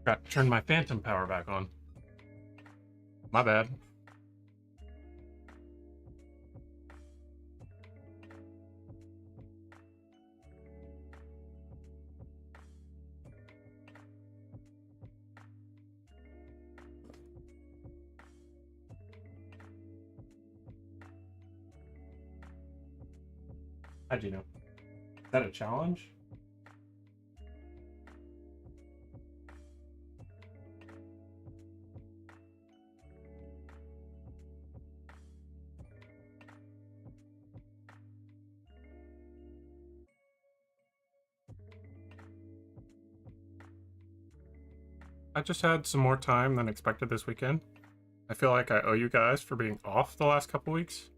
Got to turn my phantom power back on. My bad. How'd you know? Is that a challenge? I just had some more time than expected this weekend. I feel like I owe you guys for being off the last couple weeks.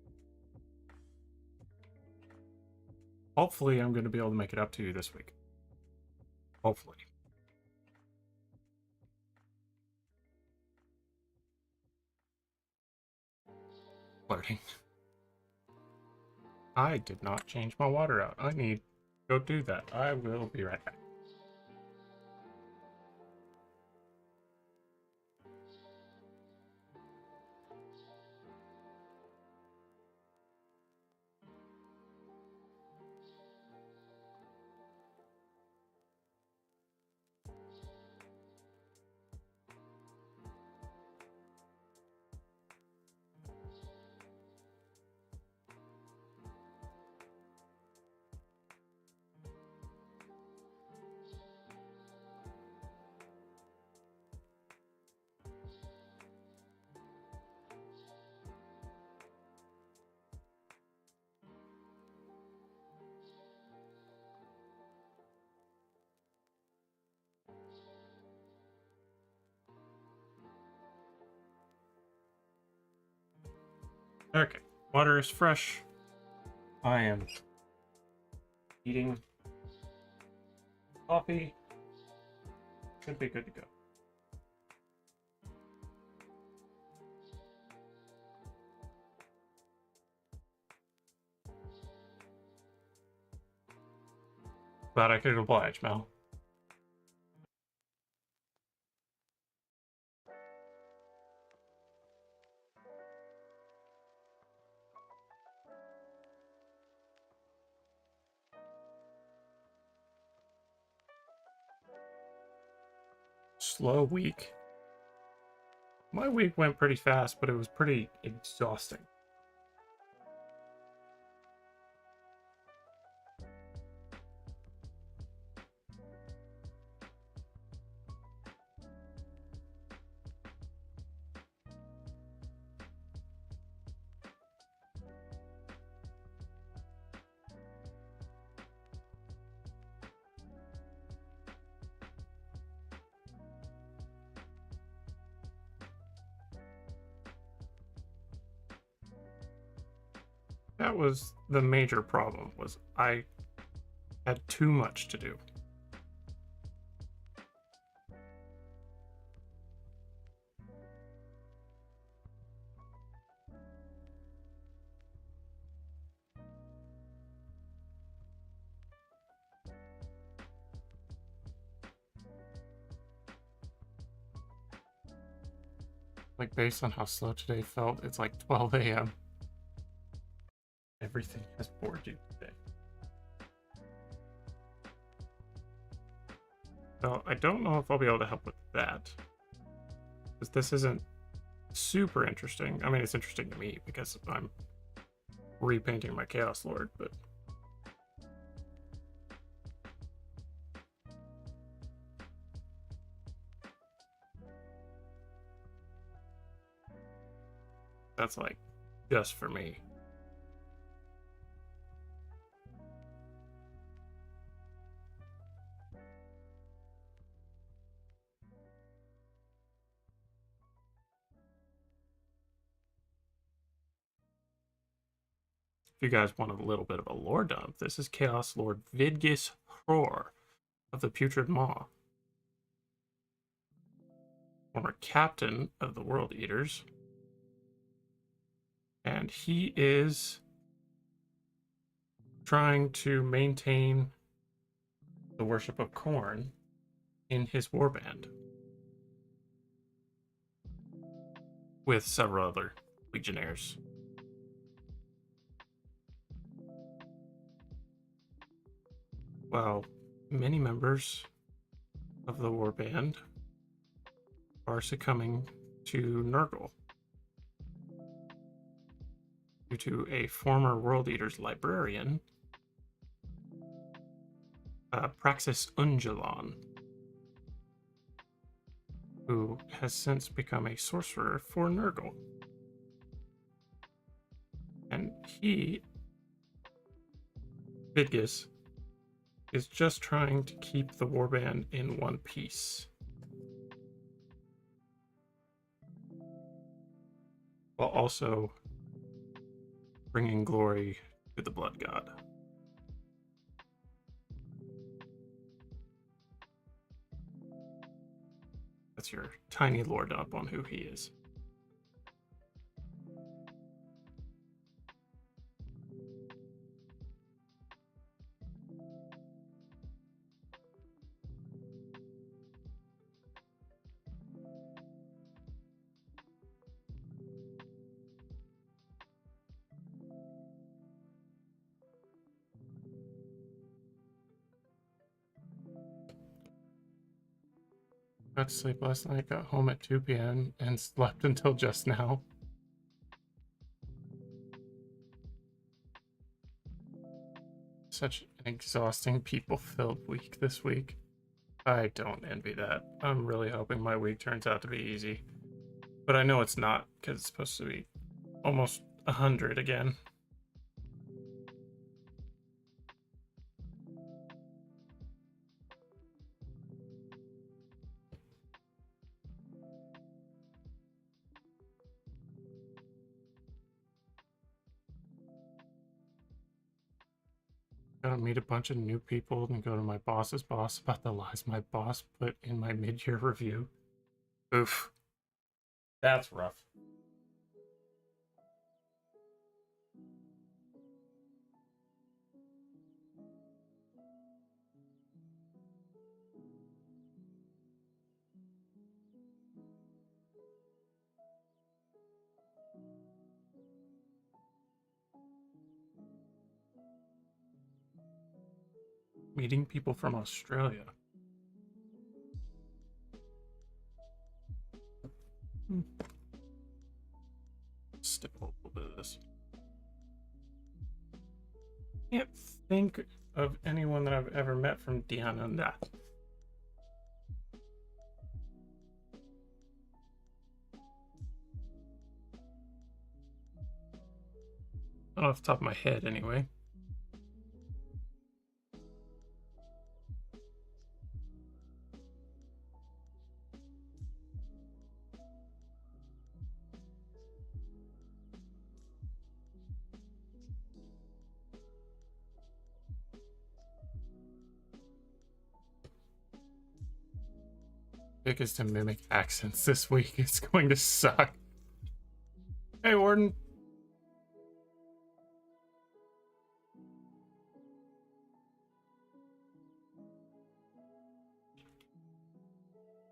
Hopefully, I'm going to be able to make it up to you this week. Hopefully. Flirting. I did not change my water out. I need to go do that. I will be right back. Okay, water is fresh. I am eating coffee. Should be good to go. Glad I could oblige, Mel. Slow week. My week went pretty fast, but it was pretty exhausting. That was the major problem, was I had too much to do. Like, based on how slow today felt, it's like 12 a.m. Everything has bored you today. So I don't know if I'll be able to help with that. Because this isn't super interesting. I mean, it's interesting to me because I'm repainting my Chaos Lord, but that's like just for me. If you guys want a little bit of a lore dump, this is Chaos Lord Vidgis Hror of the Putrid Maw, former captain of the World Eaters, and he is trying to maintain the worship of Khorne in his warband. with several other legionnaires. While many members of the warband are succumbing to Nurgle due to a former World Eater's librarian, Praxis Ungulon, who has since become a sorcerer for Nurgle. And he, Vidgus, is just trying to keep the warband in one piece, while also bringing glory to the Blood God. That's your tiny lore dump on who he is. Got to sleep last night, got home at 2 p.m. and slept until just now. Such an exhausting, people-filled week this week. I don't envy that. I'm really hoping my week turns out to be easy. But I know it's not, because it's supposed to be almost 100 again. Gotta meet a bunch of new people and go to my boss's boss about the lies my boss put in my mid-year review. Oof. That's rough. Meeting people from Australia. Stipple a little bit of this. Can't think of anyone that I've ever met from Diananda. Not off the top of my head, anyway. Pick is to mimic accents this week. It's going to suck. Hey, Warden.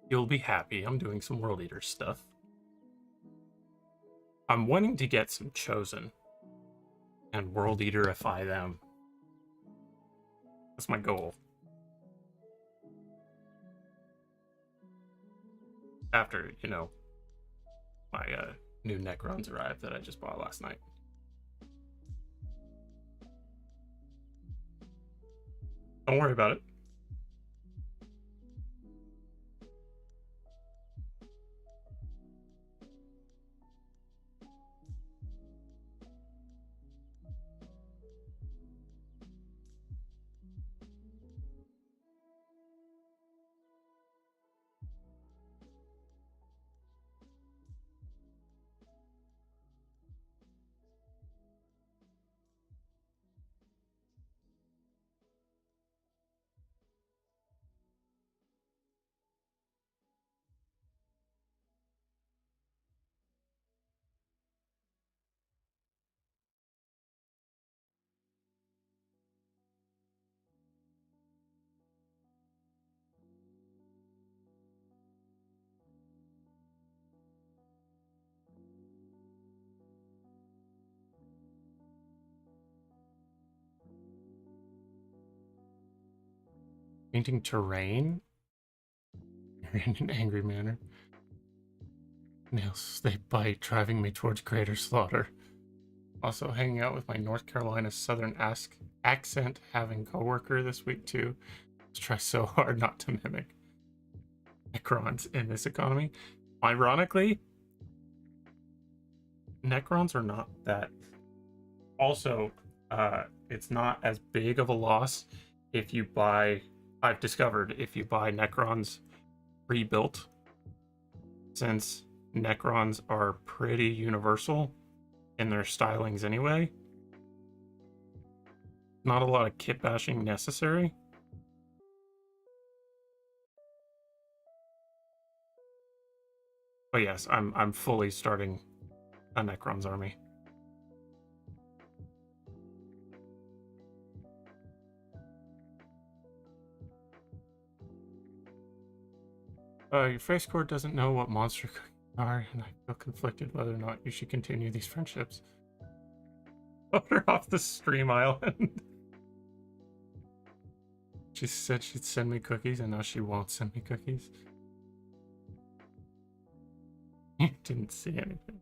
You'll be happy. I'm doing some World Eater stuff. I'm wanting to get some Chosen and World Eaterify them. That's my goal. After, you know, my new Necrons arrived that I just bought last night. Don't worry about it. Painting terrain in an angry manner. Nails, they bite, driving me towards greater slaughter. Also hanging out with my North Carolina Southern accent having coworker this week too. Let's try so hard not to mimic Necrons in this economy. Ironically, Necrons are not that. Also, it's not as big of a loss if you buy. I've discovered if you buy Necrons pre-built, since Necrons are pretty universal in their stylings anyway. Not a lot of kit bashing necessary. But yes, I'm fully starting a Necrons army. Your face core doesn't know what monster cookies are, and I feel conflicted whether or not you should continue these friendships. Put her off the stream island. She said she'd send me cookies, and now she won't send me cookies. You didn't see anything.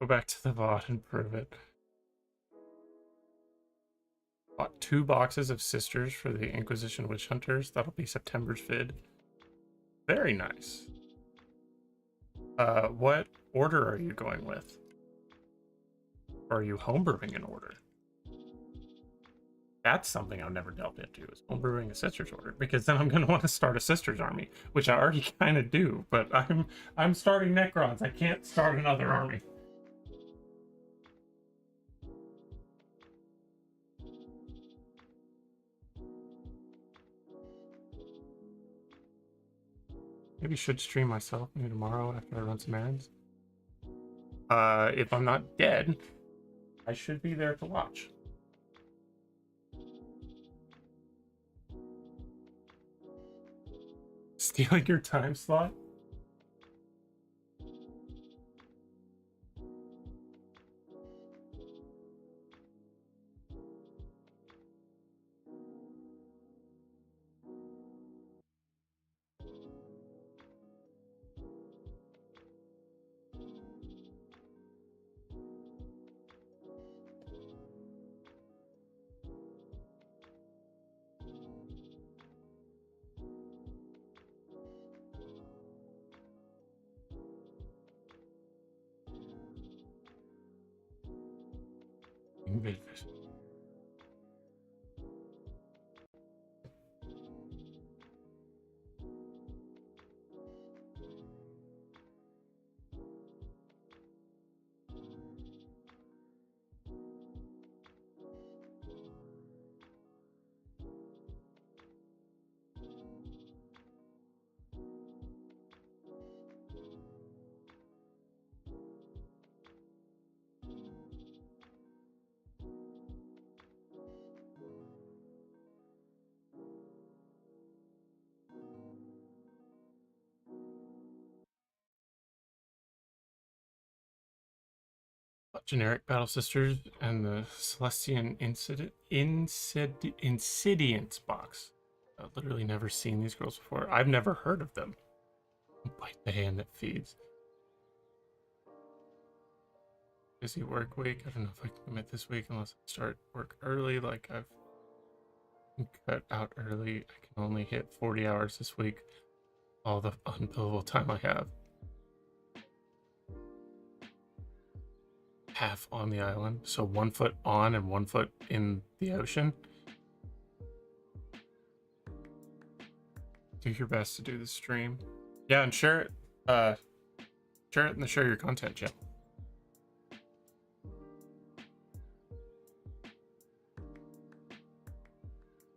Go back to the VOD and prove it. Bought 2 boxes of Sisters for the Inquisition Witch Hunters. That'll be September's vid. Very nice. What order are you going with? Or are you homebrewing an order? That's something I've never delved into, is homebrewing a Sisters order, because then I'm going to want to start a Sisters army, which I already kind of do, but I'm starting Necrons. I can't start another army. Maybe should stream myself maybe tomorrow after I run some errands. If I'm not dead, I should be there to watch. Stealing your time slot? Generic Battle Sisters and the Celestian Insidiance box. I've literally never seen these girls before. I've never heard of them. Bite the hand that feeds. Busy work week. I don't know if I can commit this week unless I start work early. Like I've cut out early. I can only hit 40 hours this week. All the unbillable time I have. Half on the island, so 1 foot on and 1 foot in the ocean. Do your best to do the stream. Yeah, and share it. Share it in the share your content channel.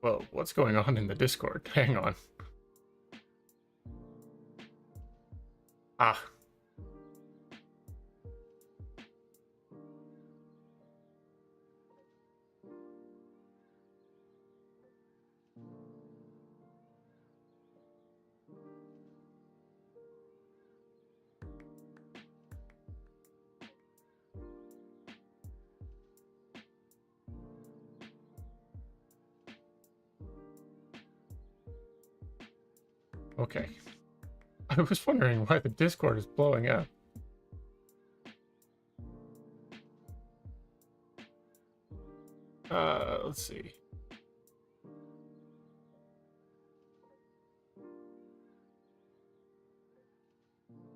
Whoa, what's going on in the Discord? Hang on. Ah. Okay. I was wondering why the Discord is blowing up. Let's see.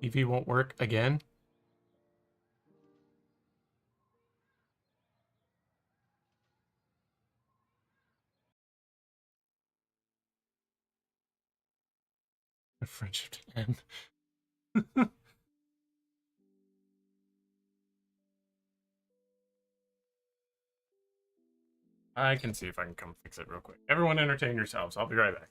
TV won't work again. A friendship to end. I can see if I can come fix it real quick. Everyone entertain yourselves. I'll be right back.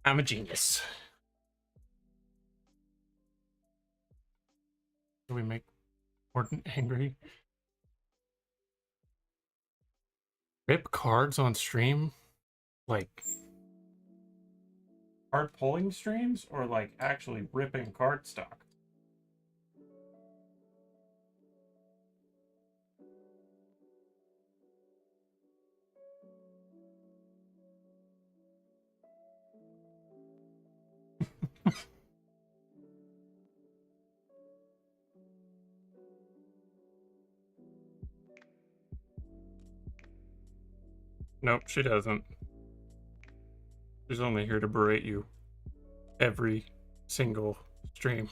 I'm a genius. Do we make Gordon angry? Rip cards on stream? Like card pulling streams or like actually ripping card stock? Nope, she doesn't. She's only here to berate you every single stream.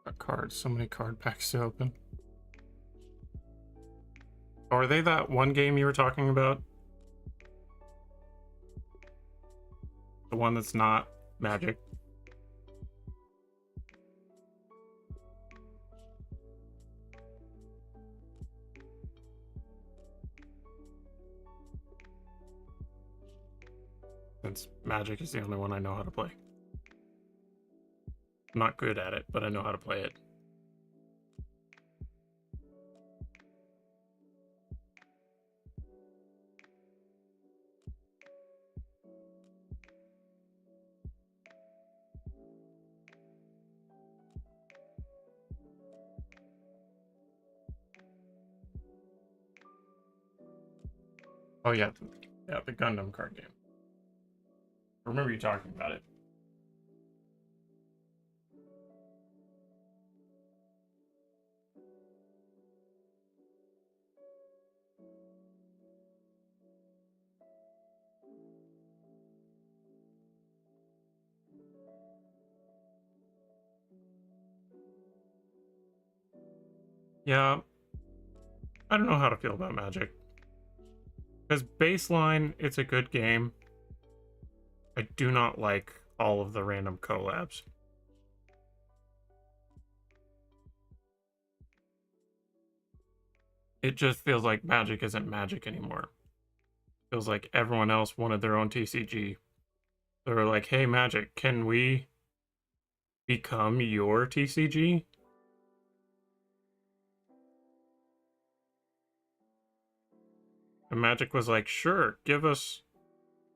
Got cards, so many card packs to open. are they that one game you were talking about? The one that's not Magic? Since Magic is the only one I know how to play. I'm not good at it, but I know how to play it. Oh yeah, the Gundam card game. I remember you talking about it. Yeah, I don't know how to feel about Magic. Because baseline, it's a good game. I do not like all of the random collabs. It just feels like Magic isn't Magic anymore. Feels like everyone else wanted their own TCG. They were like, hey, Magic, can we become your TCG? And Magic was like, sure, give us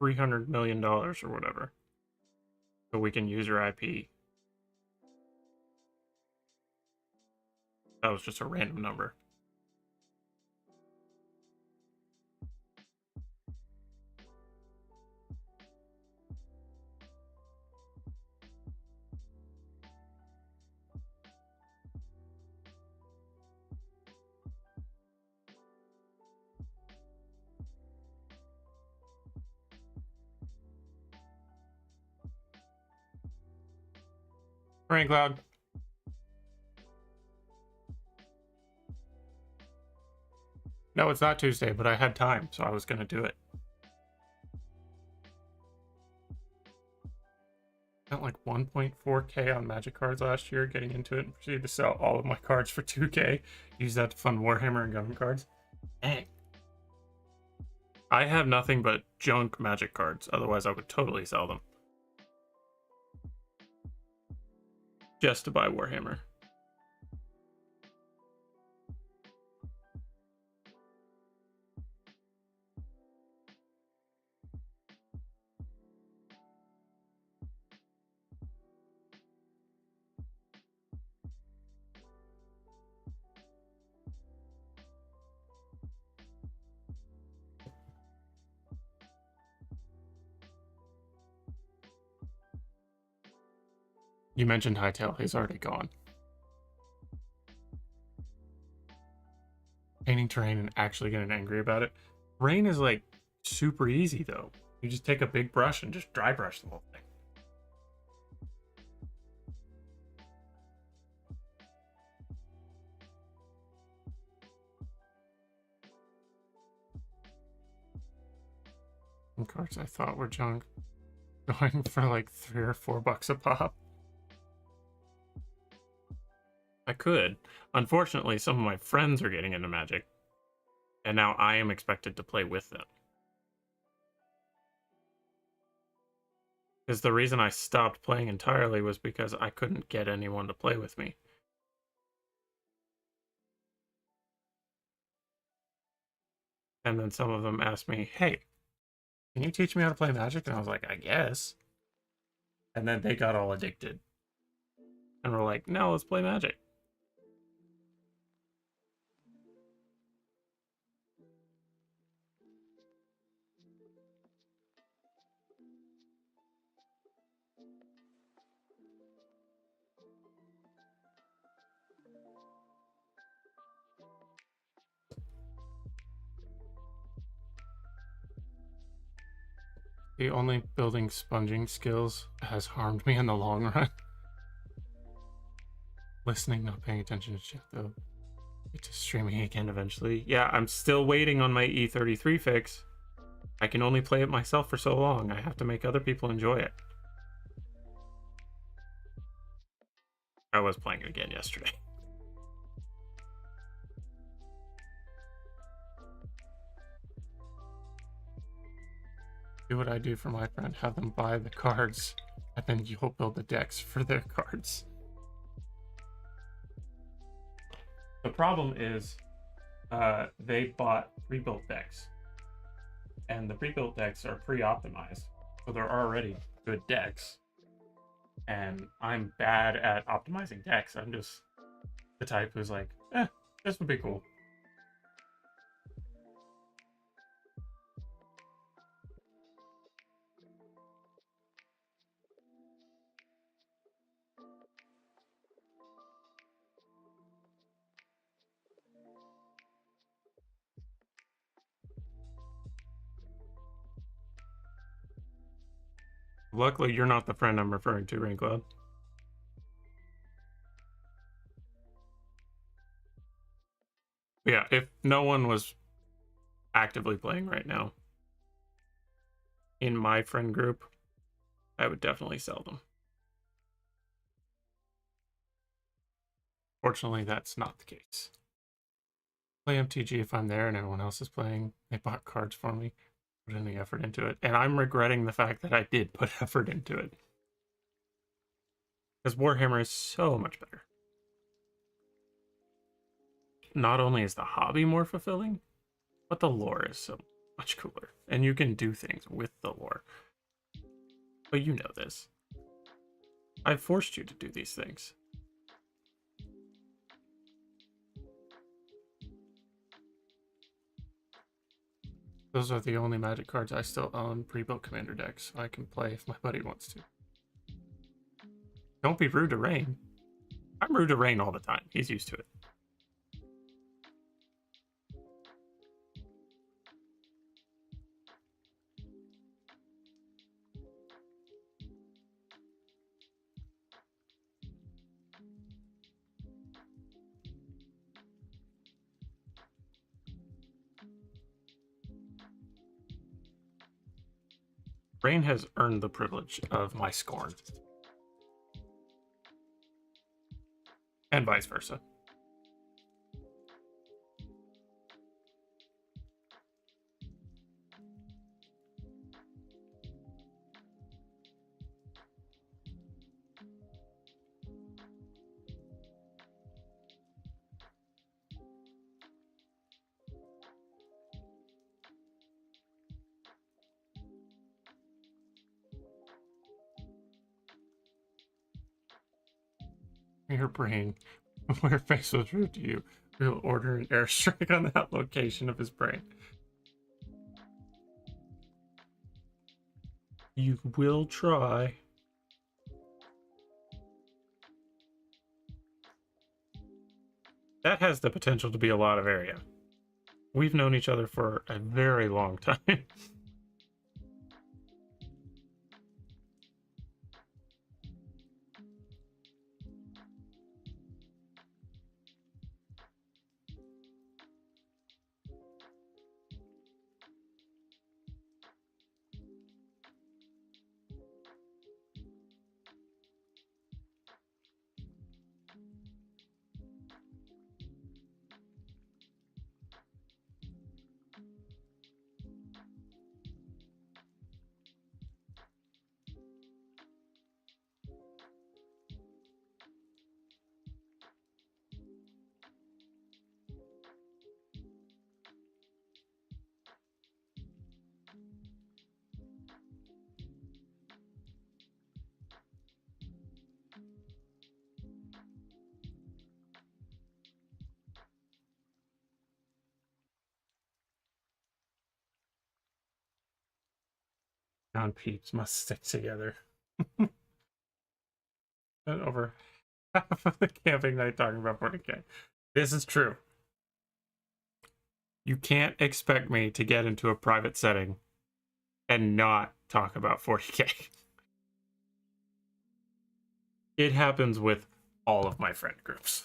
$300 million or whatever, so we can use your IP. That was just a random number. Rain Cloud. No, it's not Tuesday, but I had time, so I was going to do it. Spent like 1.4K on Magic cards last year, getting into it, and proceeded to sell all of my cards for 2K. Use that to fund Warhammer and Gundam cards. Dang. I have nothing but junk Magic cards, otherwise I would totally sell them. Just to buy Warhammer. You mentioned Hytale, he's already gone. Painting terrain and actually getting angry about it. Rain is like super easy though. You just take a big brush and just dry brush the whole thing. And cards I thought were junk, going for like $3 or $4 a pop. I could. Unfortunately, some of my friends are getting into Magic, and now I am expected to play with them. Because the reason I stopped playing entirely was because I couldn't get anyone to play with me. And then some of them asked me, hey, can you teach me how to play Magic? And I was like, I guess. And then they got all addicted. And were like, no, let's play Magic. The only building sponging skills has harmed me in the long run. Listening, not paying attention to shit, though. Get to streaming again eventually. Yeah, I'm still waiting on my E33 fix. I can only play it myself for so long. I have to make other people enjoy it. I was playing it again yesterday. Do what I do for my friend. Have them buy the cards, and then you'll build the decks for their cards. The problem is they bought pre-built decks, and the pre-built decks are pre-optimized, so they're already good decks. And I'm bad at optimizing decks. I'm just the type who's like, this would be cool. Luckily, you're not the friend I'm referring to, Raincloud. Yeah, if no one was actively playing right now in my friend group, I would definitely sell them. Fortunately, that's not the case. Play MTG if I'm there and everyone else is playing. They bought cards for me, put any effort into it, and I'm regretting the fact that I did put effort into it. Because Warhammer is so much better. Not only is the hobby more fulfilling, but the lore is so much cooler. And you can do things with the lore. But you know this. I've forced you to do these things. Those are the only Magic cards I still own pre-built commander decks, so I can play if my buddy wants to. Don't be rude to Rain. I'm rude to Rain all the time. He's used to it. Rain has earned the privilege of my scorn. And vice versa. Your brain, where face was rude to you, we'll order an airstrike on that location of his brain. You will try. That has the potential to be a lot of area. We've known each other for a very long time. Non-peeps must stick together. And over half of the camping night talking about 40k. This is true. You can't expect me to get into a private setting and not talk about 40k. It happens with all of my friend groups.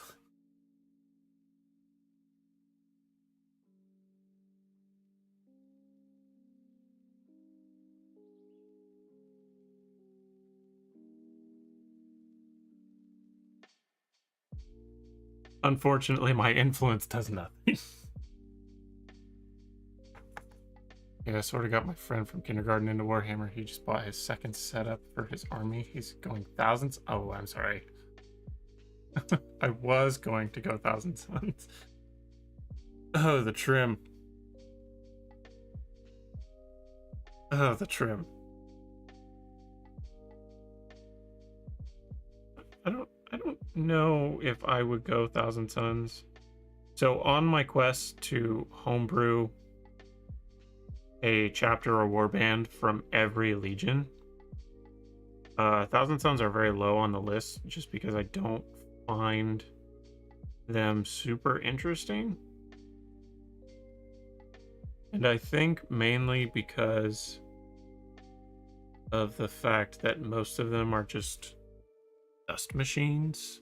Unfortunately, my influence does nothing. Yeah, I sort of got my friend from kindergarten into Warhammer. He just bought his second setup for his army. He's going thousands. Oh, I'm sorry. I was going to go Thousand Suns. Oh, the trim. Oh, the trim. I don't know if I would go Thousand Suns. So on my quest to homebrew a chapter or warband from every legion, Thousand Suns are very low on the list just because I don't find them super interesting. And I think mainly because of the fact that most of them are just dust machines.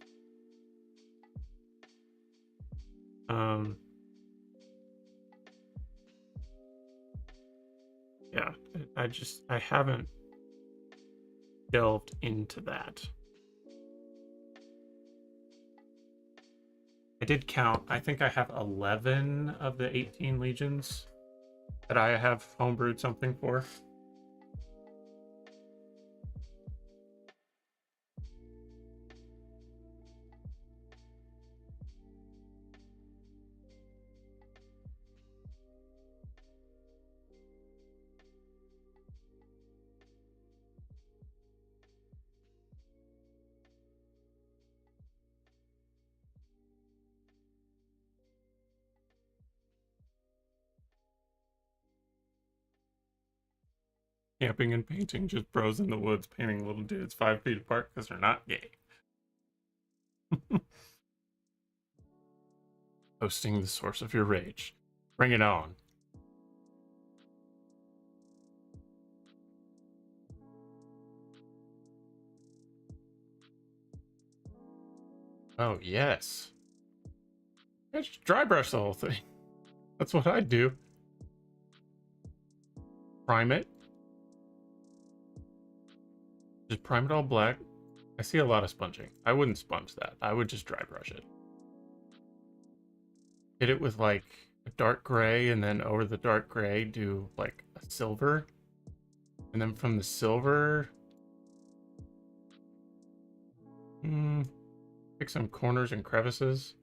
Yeah, I haven't delved into that. I did count. I think I have 11 of the 18 legions that I have homebrewed something for. Camping and painting, just bros in the woods painting little dudes 5 feet apart because they're not gay. Hosting the source of your rage. Bring it on. Oh, yes. I just dry brush the whole thing. That's what I do. Prime it. Just prime it all black. I see a lot of sponging. I wouldn't sponge that. I would just dry brush it. Hit it with like a dark gray, and then over the dark gray do like a silver. And then from the silver, pick some corners and crevices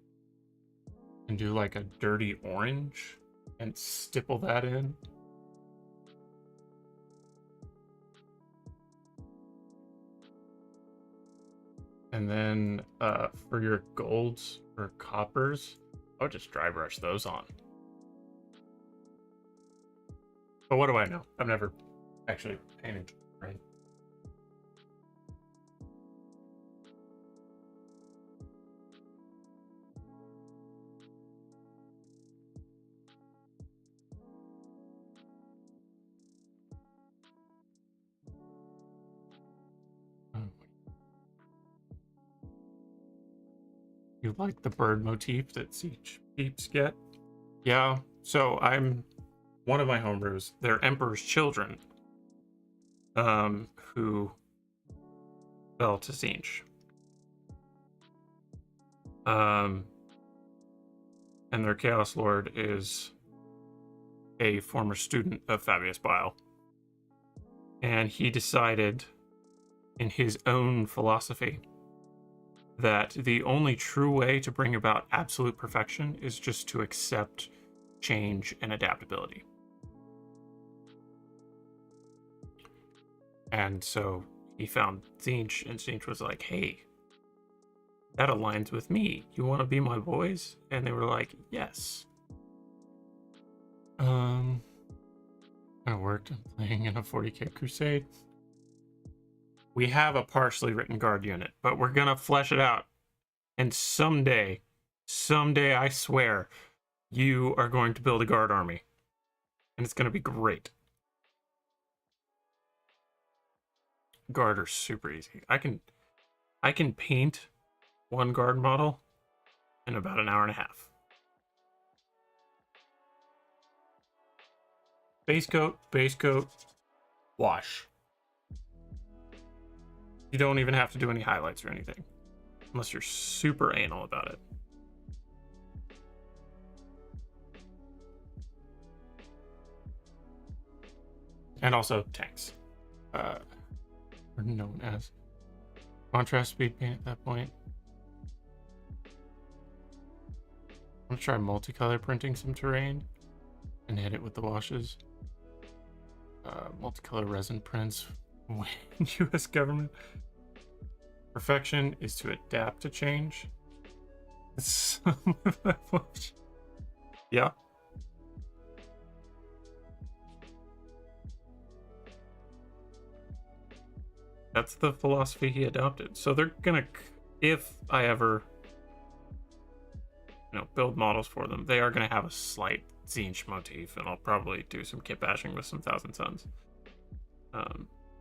and do like a dirty orange and stipple that in. And then for your golds or coppers, I would just dry brush those on. But what do I know? I've never actually painted, right? You like the bird motif that siege peeps get? Yeah, so I'm one of my homebrews. They're Emperor's children, who fell to siege. And their Chaos Lord is a former student of Fabius Bile. And he decided, in his own philosophy, that the only true way to bring about absolute perfection is just to accept change and adaptability. And so he found Tzeentch, and Tzeentch was like, hey, that aligns with me. You want to be my boys? And they were like, yes. Kind of worked. I'm playing in a 40k crusade. We have a partially written guard unit, but we're gonna flesh it out. And someday, I swear, you are going to build a guard army. And it's gonna be great. Guard are super easy. I can paint one guard model in about an hour and a half. Base coat, wash. You don't even have to do any highlights or anything, unless you're super anal about it. And also tanks. Are known as contrast speed paint at that point. I'm gonna try multicolor printing some terrain and hit it with the washes. Multicolor resin prints when US government. Perfection is to adapt to change. Yeah. That's the philosophy he adopted. So they're gonna, if I ever, build models for them, they are gonna have a slight Zinch motif, and I'll probably do some kit bashing with some Thousand Suns.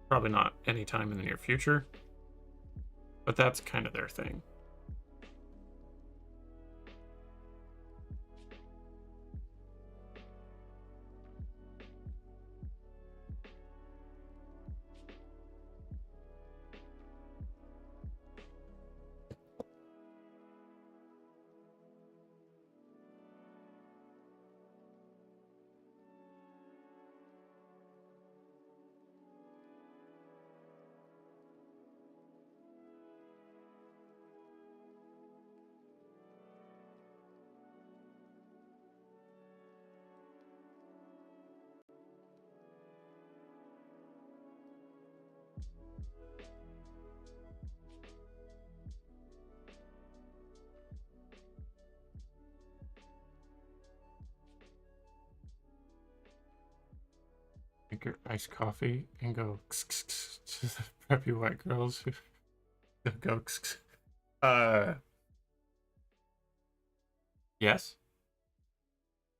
Probably not anytime in the near future, but that's kind of their thing. Drink your iced coffee and go to the preppy white girls who go. Yes.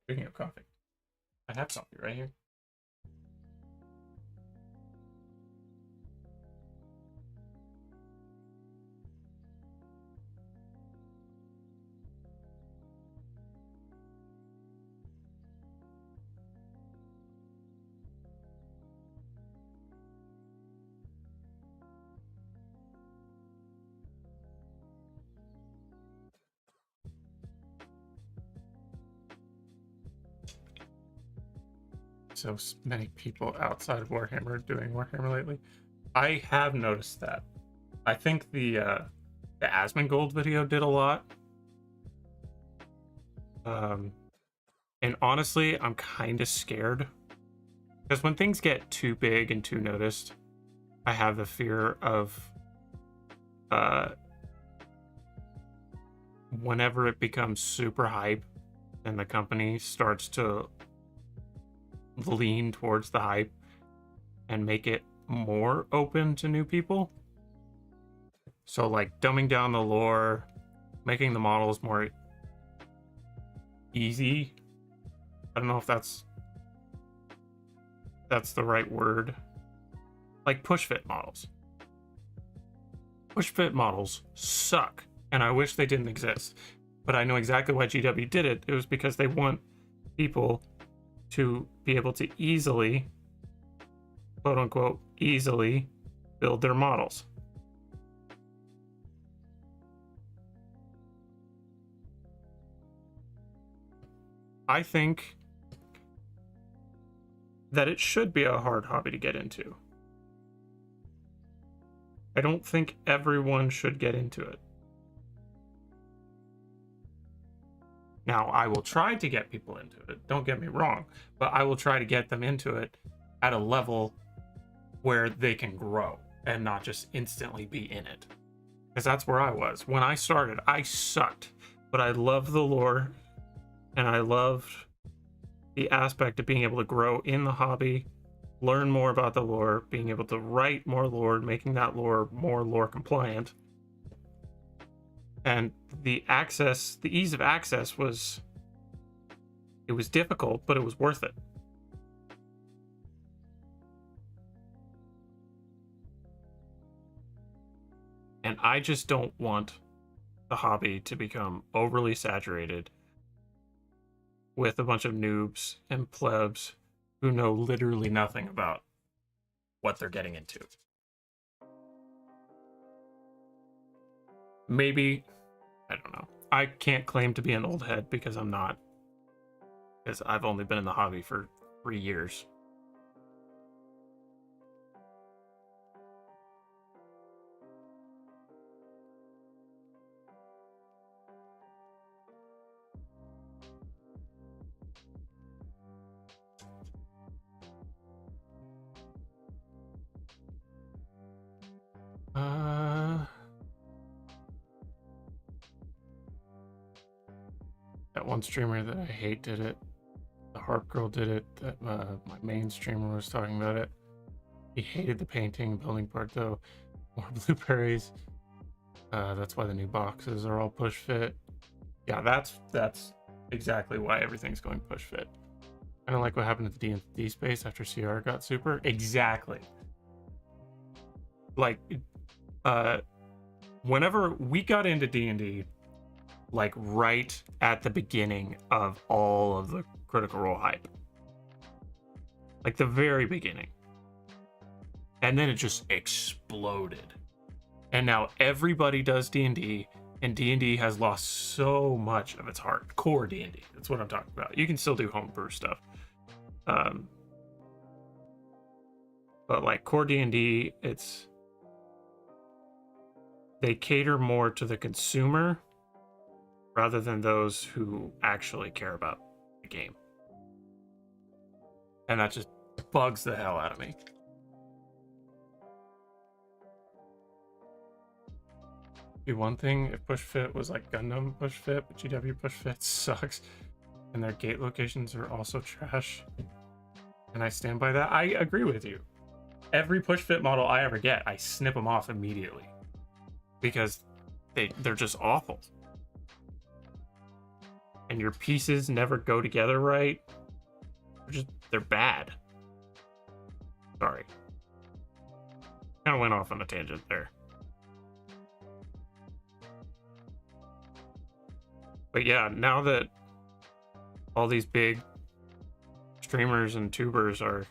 Speaking of coffee, I have coffee right here. So many people outside of Warhammer doing Warhammer lately. I have noticed that. I think the Asmongold video did a lot. And honestly, I'm kind of scared because when things get too big and too noticed, I have the fear of whenever it becomes super hype and the company starts to lean towards the hype and make it more open to new people. So like dumbing down the lore, making the models more easy. I don't know if that's the right word. Like push fit models. Push fit models suck, and I wish they didn't exist. But I know exactly why GW did it. It was because they want people to be able to easily, quote unquote, easily build their models. I think that it should be a hard hobby to get into. I don't think everyone should get into it. Now, I will try to get people into it, don't get me wrong, but I will try to get them into it at a level where they can grow and not just instantly be in it. Because that's where I was. When I started, I sucked, but I loved the lore and I loved the aspect of being able to grow in the hobby, learn more about the lore, being able to write more lore, making that lore more lore compliant. And the ease of access was difficult, but it was worth it. And I just don't want the hobby to become overly saturated with a bunch of noobs and plebs who know literally nothing about what they're getting into. Maybe, I don't know. I can't claim to be an old head because I'm not. Because I've only been in the hobby for 3 years. one streamer that I hate did it. The Harp Girl did it. That my main streamer was talking about it. He hated the painting and building part though. More blueberries. That's why the new boxes are all push fit. Yeah, that's exactly why everything's going push fit. Kind of like what happened at the D&D space after CR got super. Exactly. Like, whenever we got into D&D, like right at the beginning of all of the Critical Role hype, like the very beginning, and then it just exploded. And now everybody does D&D, and D&D has lost so much of its heart. Core D&D, that's what I'm talking about. You can still do homebrew stuff. But like core D&D, they cater more to the consumer rather than those who actually care about the game. And that just bugs the hell out of me. Do one thing if push fit was like Gundam push fit, but GW push fit sucks. And their gate locations are also trash. And I stand by that. I agree with you. Every push fit model I ever get, I snip them off immediately. Because they're just awful. And your pieces never go together right. They're bad. Sorry. Kind of went off on a tangent there. But yeah, now that all these big streamers and tubers are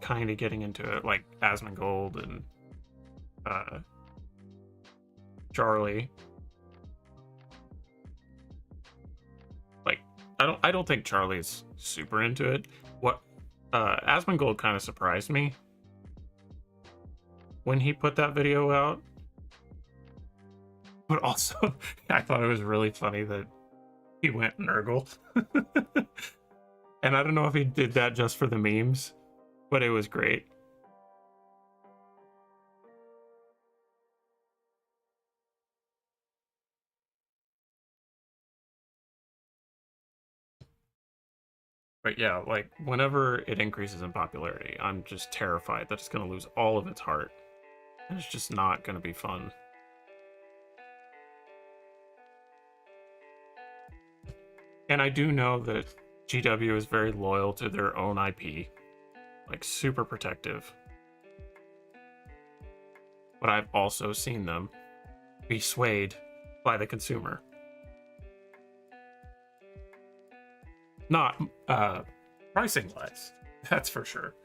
kind of getting into it, like Asmongold and Charlie. Like, I don't think Charlie's super into it. What Asmongold kind of surprised me when he put that video out. But also, I thought it was really funny that he went Nurgle. And I don't know if he did that just for the memes, but it was great. But yeah, like, whenever it increases in popularity, I'm just terrified that it's going to lose all of its heart. And it's just not going to be fun. And I do know that GW is very loyal to their own IP. Like, super protective. But I've also seen them be swayed by the consumer. Not pricing wise, that's for sure.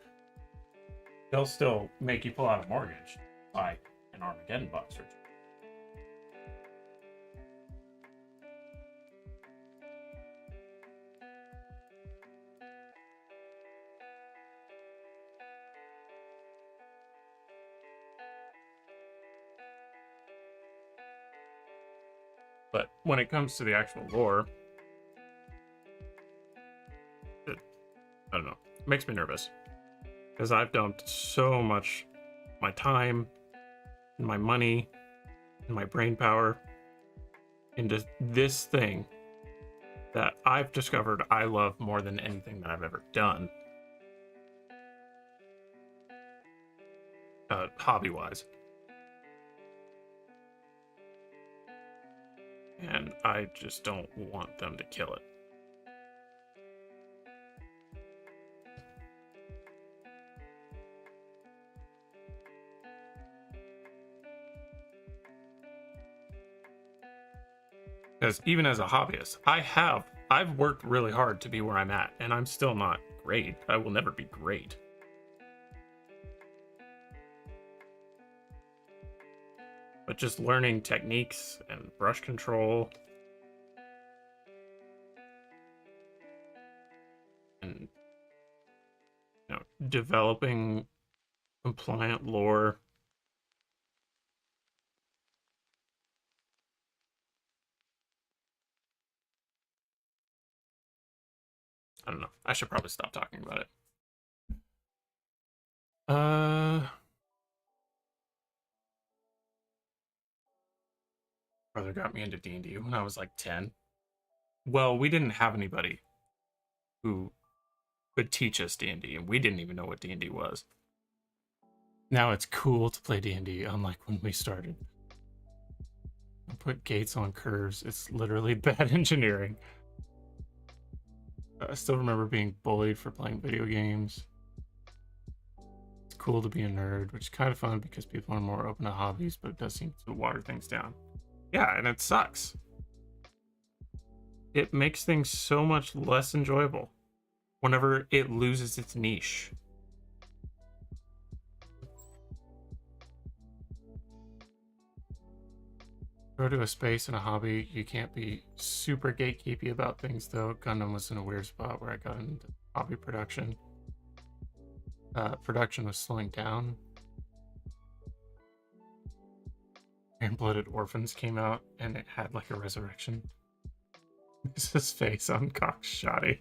They'll still make you pull out a mortgage, buy an Armageddon box or two. But when it comes to the actual lore, I don't know, it makes me nervous. Because I've dumped so much my time, and my money, and my brain power into this thing that I've discovered I love more than anything that I've ever done. Hobby-wise. And I just don't want them to kill it. Because even as a hobbyist, I've worked really hard to be where I'm at, and I'm still not great. I will never be great. But just learning techniques and brush control and, you know, developing compliant lore. I don't know. I should probably stop talking about it. Brother got me into D&D when I was like 10. well, we didn't have anybody who could teach us D&D, and we didn't even know what D&D was. Now it's cool to play D&D, unlike when we started. Put gates on curves. It's literally bad engineering. I still remember being bullied for playing video games. It's cool to be a nerd, which is kind of fun because people are more open to hobbies, but it does seem to water things down. Yeah, and it sucks. It makes things so much less enjoyable whenever it loses its niche. Go to a space and a hobby. You can't be super gatekeepy about things, though. Gundam was in a weird spot where I got into hobby production. Production was slowing down. Iron-Blooded Orphans came out, and it had like a resurrection. This is face on cock shoddy.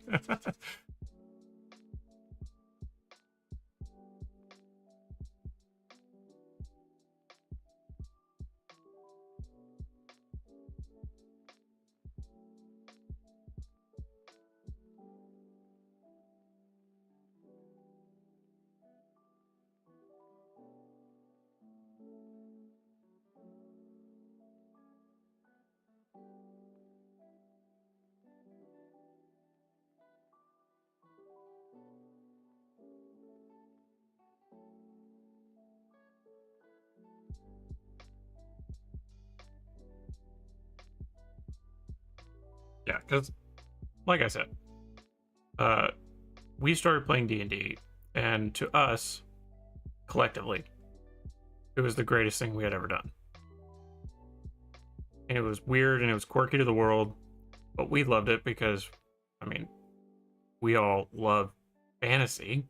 Yeah, because, like I said, we started playing D&D, and to us, collectively, it was the greatest thing we had ever done. And it was weird, and it was quirky to the world, but we loved it because, I mean, we all love fantasy,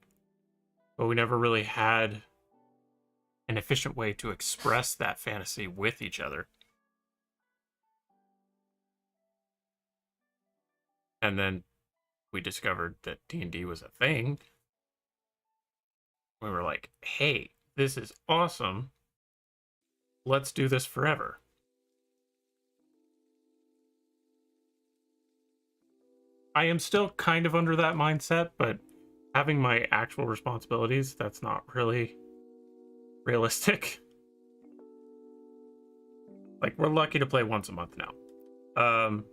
but we never really had an efficient way to express that fantasy with each other. And then we discovered that D&D was a thing. We were like, hey, this is awesome. Let's do this forever. I am still kind of under that mindset, but having my actual responsibilities, that's not really realistic. Like, we're lucky to play once a month now.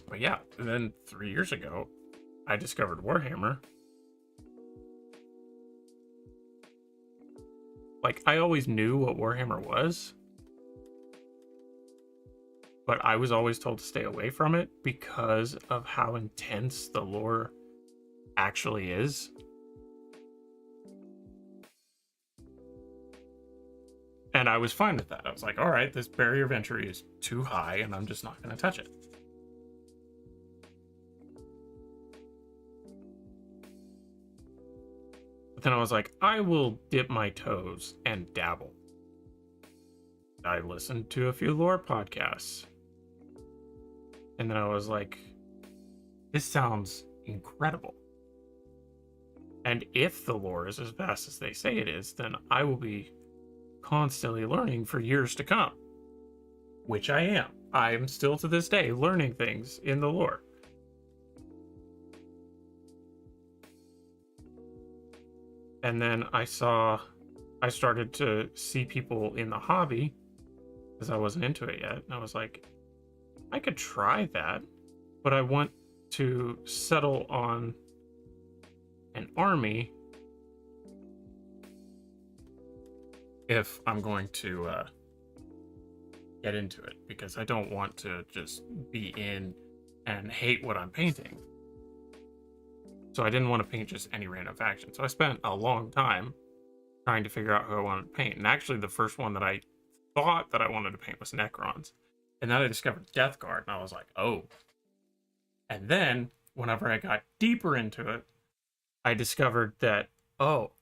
But yeah, and then 3 years ago, I discovered Warhammer. Like, I always knew what Warhammer was, but I was always told to stay away from it because of how intense the lore actually is. And I was fine with that. I was like, all right, this barrier of entry is too high, and I'm just not going to touch it. But then I was like, I will dip my toes and dabble. I listened to a few lore podcasts. And then I was like, this sounds incredible. And if the lore is as vast as they say it is, then I will be constantly learning for years to come. Which I am. I am still to this day learning things in the lore. And then I started to see people in the hobby, because I wasn't into it yet. And I was like, I could try that, but I want to settle on an army if I'm going to get into it, because I don't want to just be in and hate what I'm painting. So I didn't want to paint just any random faction. So I spent a long time trying to figure out who I wanted to paint. And actually the first one that I thought that I wanted to paint was Necrons. And then I discovered Death Guard, and I was like, oh. And then, whenever I got deeper into it, I discovered that, oh,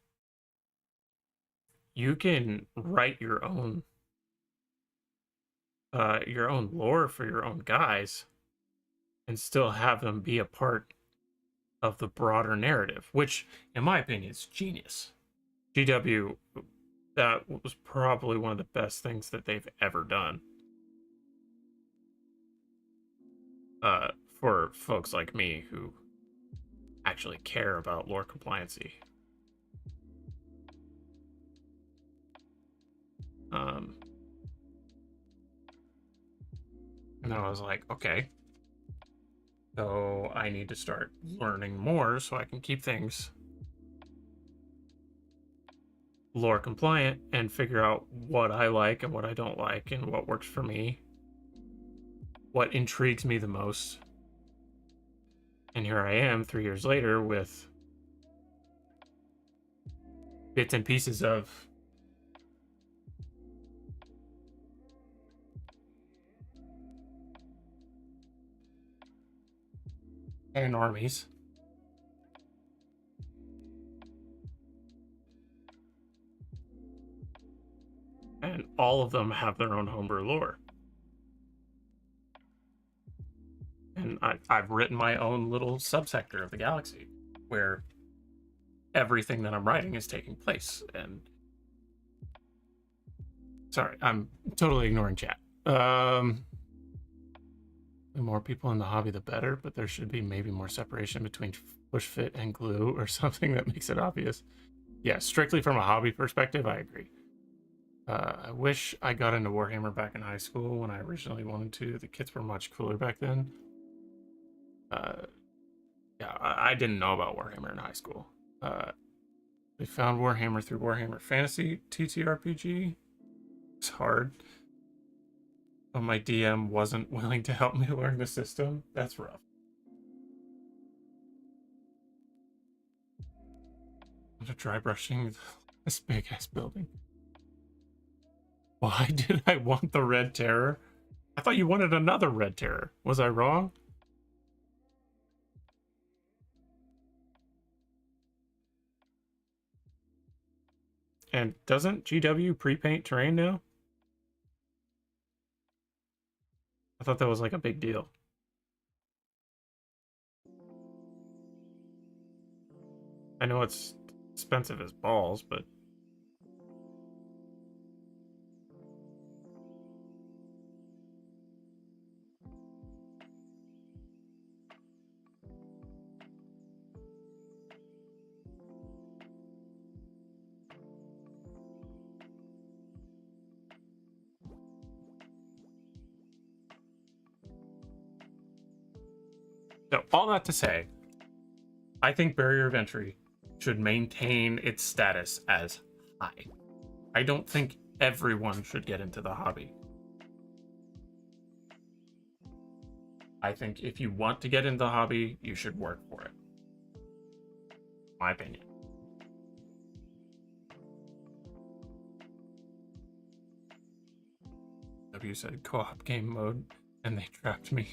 you can write your own lore for your own guys and still have them be a part of the broader narrative, which, in my opinion, is genius. GW that was probably one of the best things that they've ever done. For folks like me who actually care about lore compliancy. And I was like, okay, so I need to start learning more so I can keep things lore compliant and figure out what I like and what I don't like and what works for me, what intrigues me the most. And here I am 3 years later with bits and pieces of and armies. And all of them have their own homebrew lore. And I've written my own little subsector of the galaxy where everything that I'm writing is taking place. And sorry, I'm totally ignoring chat. The more people in the hobby, the better, but there should be maybe more separation between push fit and glue or something that makes it obvious. Yeah, strictly from a hobby perspective, I agree. I wish I got into Warhammer back in high school when I originally wanted to. The kits were much cooler back then. Yeah, I didn't know about Warhammer in high school. We found Warhammer through Warhammer Fantasy TTRPG. It's hard. But my DM wasn't willing to help me learn the system. That's rough. I'm dry brushing this big ass building. Why did I want the Red Terror? I thought you wanted another Red Terror. Was I wrong? And doesn't GW pre-paint terrain now? I thought that was like a big deal. I know it's expensive as balls, but so all that to say, I think barrier of entry should maintain its status as high. I don't think everyone should get into the hobby. I think if you want to get into the hobby, you should work for it. My opinion. W said co-op game mode, and they trapped me.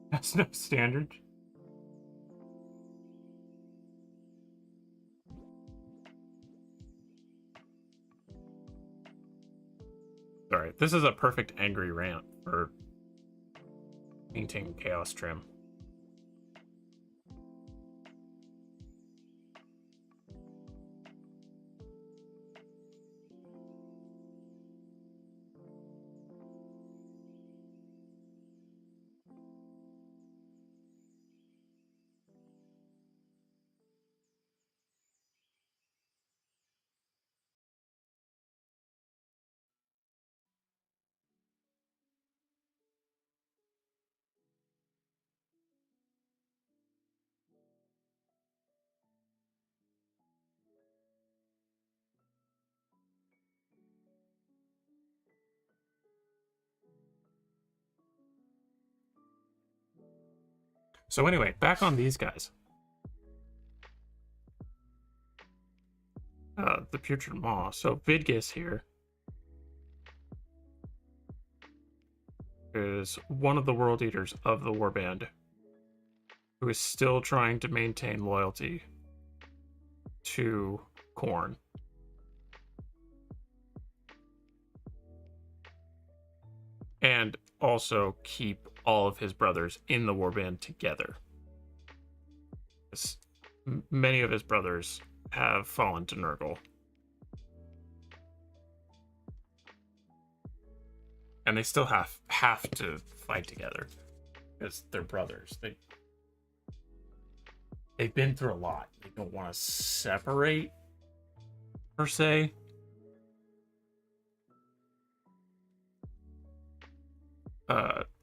That's no standard. Sorry, this is a perfect angry rant for painting chaos trim. So anyway, back on these guys. The Putrid Maw. So Vidgus here is one of the World Eaters of the Warband who is still trying to maintain loyalty to Khorne. And also keep all of his brothers in the warband together. Many of his brothers have fallen to Nurgle. And they still have to fight together because they're brothers. They've been through a lot. They don't want to separate per se.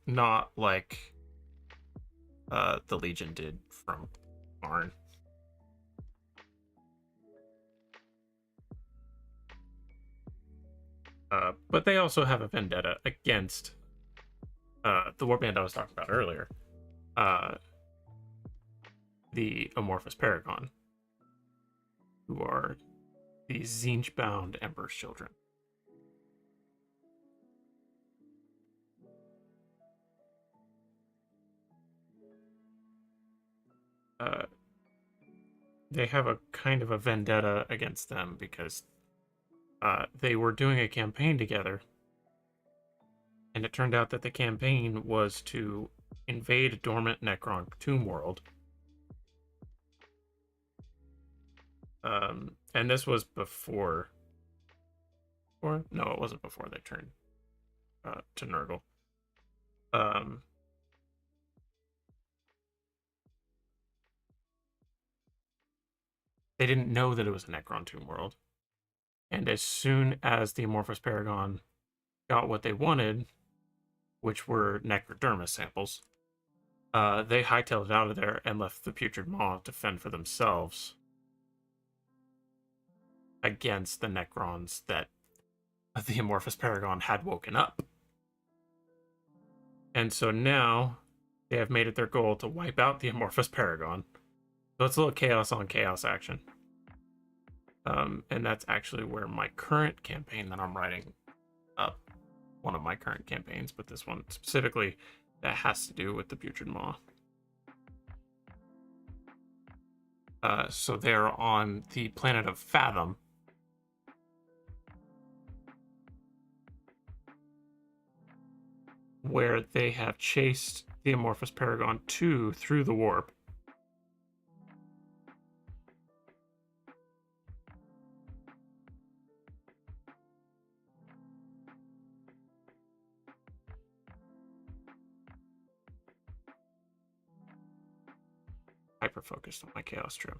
Not like the Legion did from Arn. But they also have a vendetta against the warband I was talking about earlier. The Amorphous Paragon, who are the Tzeentch-bound Emperor's children. They have a kind of a vendetta against them because they were doing a campaign together, and it turned out that the campaign was to invade a dormant Necron tomb world. And this was before, or no, it wasn't before they turned to Nurgle. They didn't know that it was a Necron tomb world. And as soon as the Amorphous Paragon got what they wanted, which were Necrodermis samples, they hightailed it out of there and left the Putrid Maw to fend for themselves against the Necrons that the Amorphous Paragon had woken up. And so now they have made it their goal to wipe out the Amorphous Paragon. So it's a little chaos on chaos action. And that's actually where my current campaign that I'm writing up, one of my current campaigns, but this one specifically, that has to do with the Putrid Maw. So they're on the planet of Fathom. Where they have chased the Amorphous Paragon 2 through the warp. Hyper focused on my chaos trim.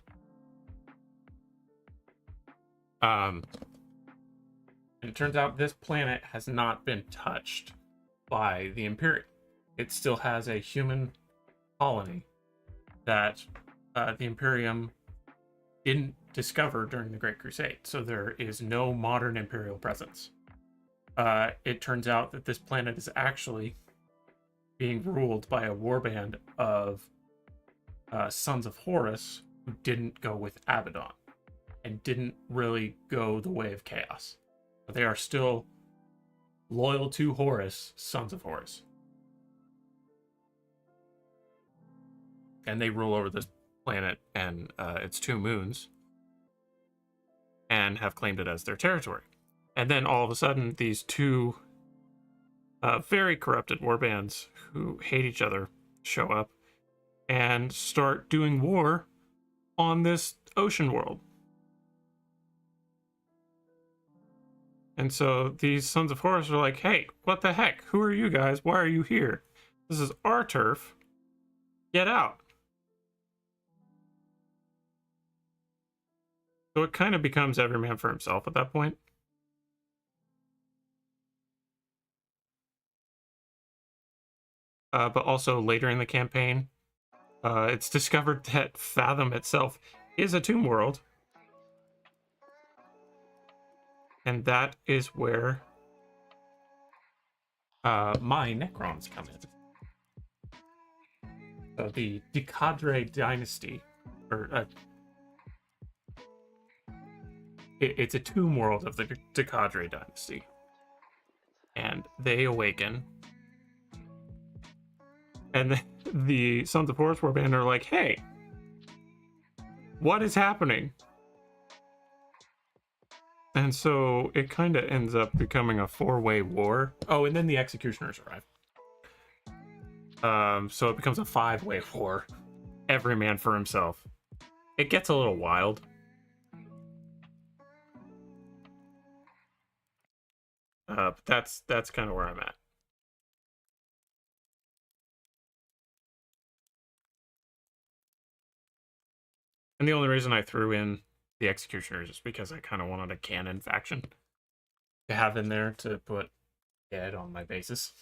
And it turns out this planet has not been touched by the Imperium. It still has a human colony that the Imperium didn't discover during the Great Crusade. So there is no modern Imperial presence. It turns out that this planet is actually being ruled by a warband of Sons of Horus who didn't go with Abaddon and didn't really go the way of chaos. But they are still loyal to Horus, Sons of Horus. And they rule over this planet and its 2 moons and have claimed it as their territory. And then all of a sudden, these 2 very corrupted warbands who hate each other show up and start doing war on this ocean world. And so these Sons of Horus are like, hey, what the heck? Who are you guys? Why are you here? This is our turf. Get out. So it kind of becomes every man for himself at that point. But also later in the campaign, it's discovered that Fathom itself is a tomb world. And that is where my Necrons come in. So the Decadre dynasty, or it's a tomb world of the Decadre dynasty. And they awaken. And the Sons of Horus Warband are like, hey, what is happening? And so it kind of ends up becoming a 4-way war. Oh, and then the Executioners arrive. So it becomes a 5-way war. Every man for himself. It gets a little wild. But that's kind of where I'm at. And the only reason I threw in the Executioners is because I kind of wanted a canon faction to have in there to put dead on my bases.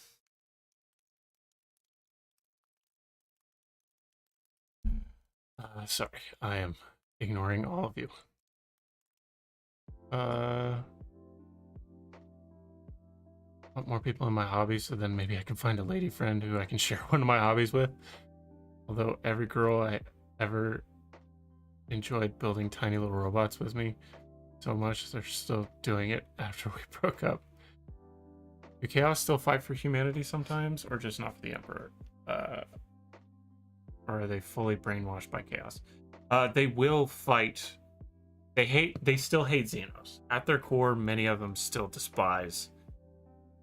Sorry, I am ignoring all of you. Want more people in my hobbies, so then maybe I can find a lady friend who I can share one of my hobbies with. Although every girl I ever enjoyed building tiny little robots with me so much, they're still doing it after we broke up. Do Chaos still fight for humanity sometimes, or just not for the Emperor? Or are they fully brainwashed by Chaos? They will fight. They still hate Xenos. At their core, many of them still despise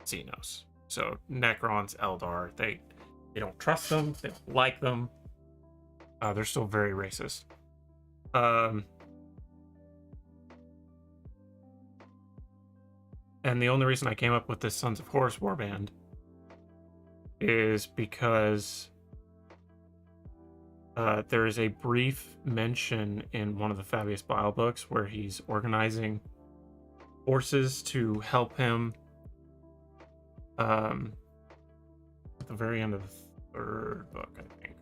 Xenos. So Necrons, Eldar, they don't trust them, they don't like them. They're still very racist. And the only reason I came up with this Sons of Horus warband is because there is a brief mention in one of the Fabius Bile books where he's organizing forces to help him at the very end of the third book, I think.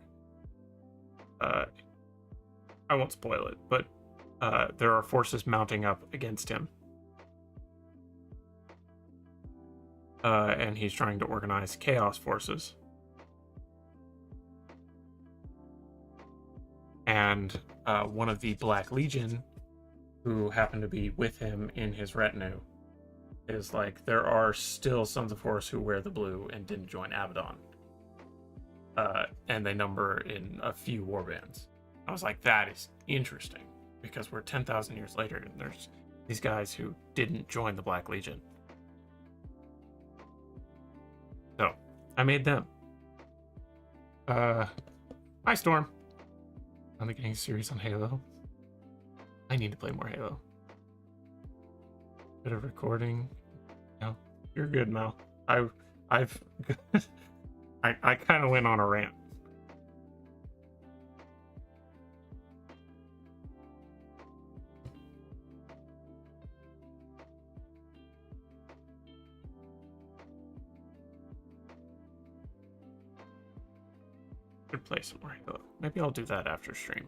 I won't spoil it, but there are forces mounting up against him. And he's trying to organize chaos forces. And one of the Black Legion, who happened to be with him in his retinue, is like, there are still Sons of Horus who wear the blue and didn't join Abaddon. And they number in a few warbands. I was like, that is interesting, because we're 10,000 years later and there's these guys who didn't join the Black Legion. So I made them. Hi Storm. I'm getting serious on Halo. I need to play more Halo. Bit of recording. No, you're good, Mel. I kind of went on a rant. Should play some more Halo. Maybe I'll do that after stream.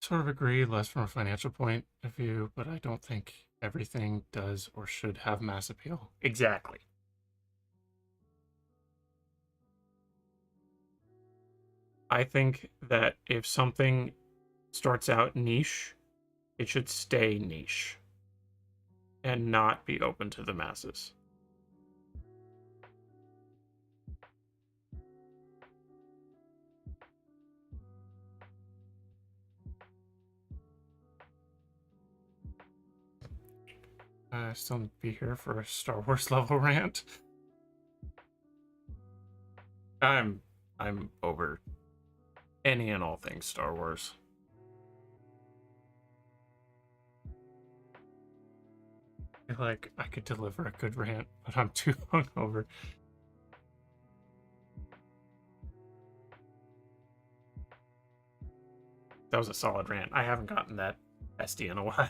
Sort of agree, less from a financial point of view, but I don't think everything does or should have mass appeal. Exactly. I think that if something starts out niche, it should stay niche and not be open to the masses. I still need to be here for a Star Wars level rant. I'm over any and all things Star Wars. I feel like I could deliver a good rant, but I'm too hungover. That was a solid rant. I haven't gotten that SD in a while.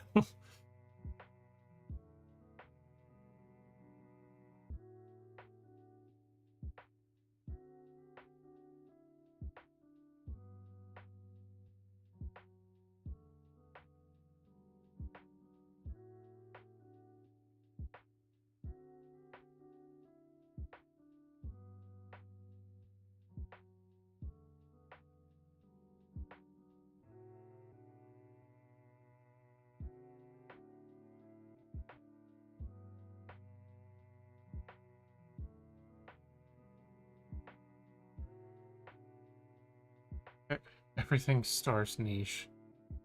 everything starts niche,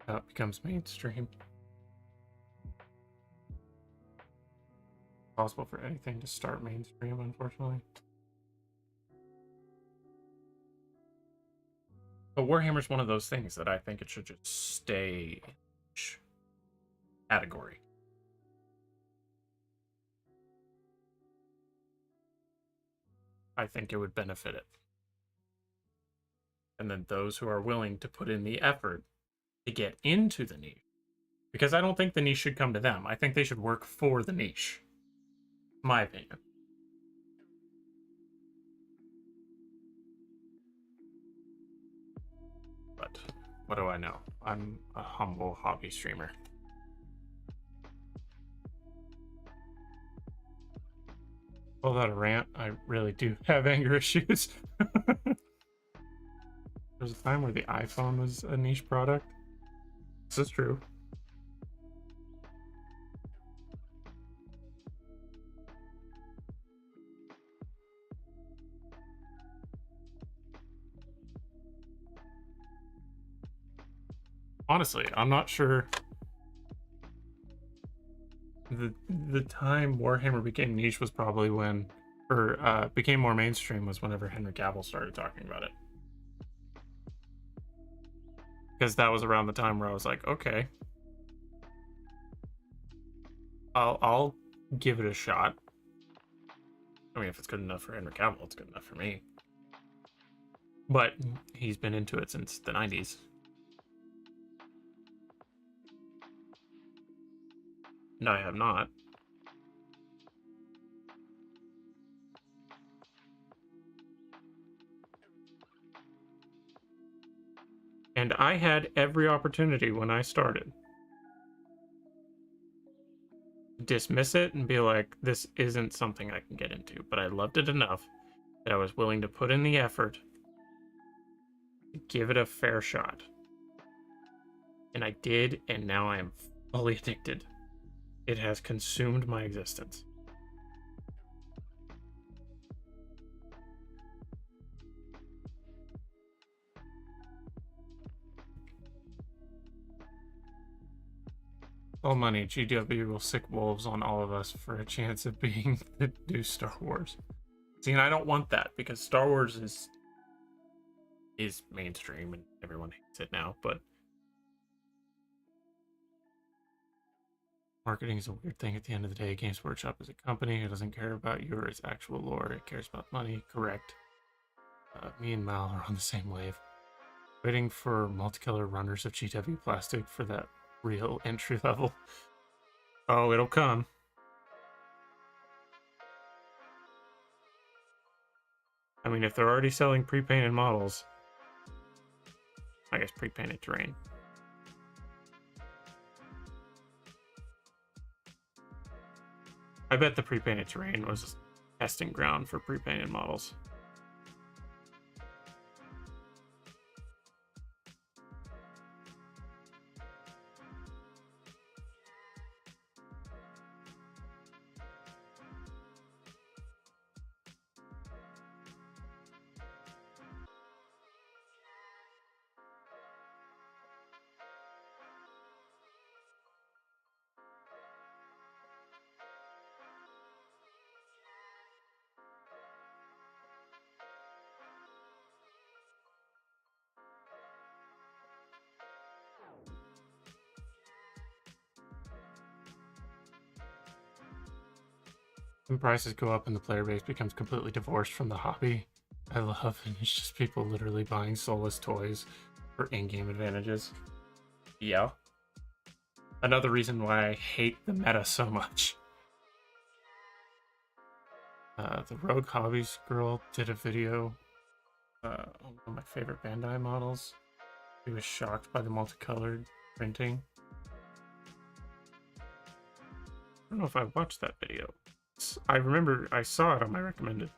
it becomes mainstream. Possible for anything to start mainstream, unfortunately. But Warhammer's one of those things that I think it should just stay niche category. I think it would benefit it. And then those who are willing to put in the effort to get into the niche. Because I don't think the niche should come to them. I think they should work for the niche. My opinion. But what do I know? I'm a humble hobby streamer. All that a rant, I really do have anger issues. There's a time where the iPhone was a niche product. This is true. Honestly, I'm not sure. The time Warhammer became niche was probably when, or became more mainstream was whenever Henry Cavill started talking about it. Because that was around the time where I was like, okay, I'll give it a shot. I mean, if it's good enough for Henry Cavill, it's good enough for me. But he's been into it since the 90s. And I have not. And I had every opportunity when I started. Dismiss it and be like, this isn't something I can get into. But I loved it enough that I was willing to put in the effort to give it a fair shot. And I did, and now I am fully addicted. It has consumed my existence. All money, GW will sick wolves on all of us for a chance of being the new Star Wars. See, and I don't want that because Star Wars is mainstream and everyone hates it now, but marketing is a weird thing at the end of the day. Games Workshop is a company who doesn't care about you or its actual lore. It cares about money. Correct. Me and Mal are on the same wave. Waiting for multicolor runners of GW plastic for that real entry level. Oh, it'll come. I mean, if they're already selling pre-painted models, I guess pre-painted terrain. I bet the pre-painted terrain was a testing ground for pre-painted models. When prices go up and the player base becomes completely divorced from the hobby, I love, and it's just people literally buying soulless toys for in-game advantages. Yeah. Another reason why I hate the meta so much. The Rogue Hobbies girl did a video on one of my favorite Bandai models. She was shocked by the multicolored printing. I don't know if I watched that video. I remember I saw it on my recommended.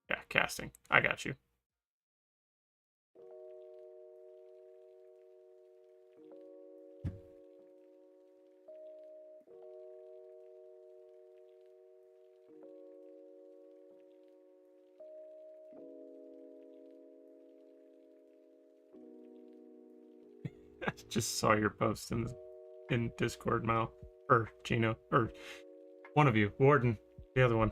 Yeah, casting. I got you. Just saw your post in Discord, Mal. Or Gino. Or one of you. Warden. The other one.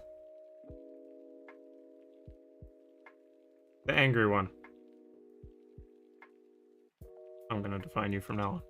The angry one. I'm gonna define you from now on.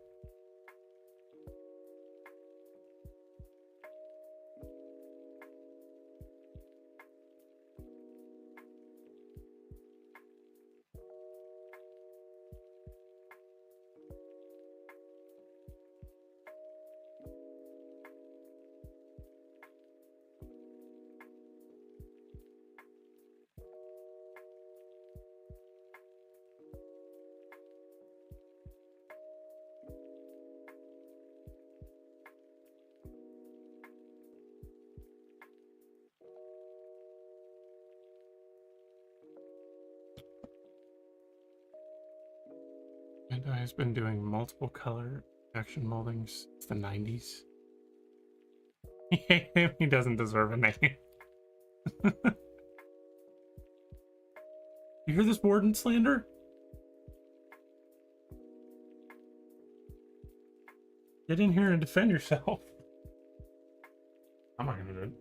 And has been doing multiple color action moldings since the 90s. He doesn't deserve a name. You hear this Warden slander? Get in here and defend yourself. I'm not gonna do it.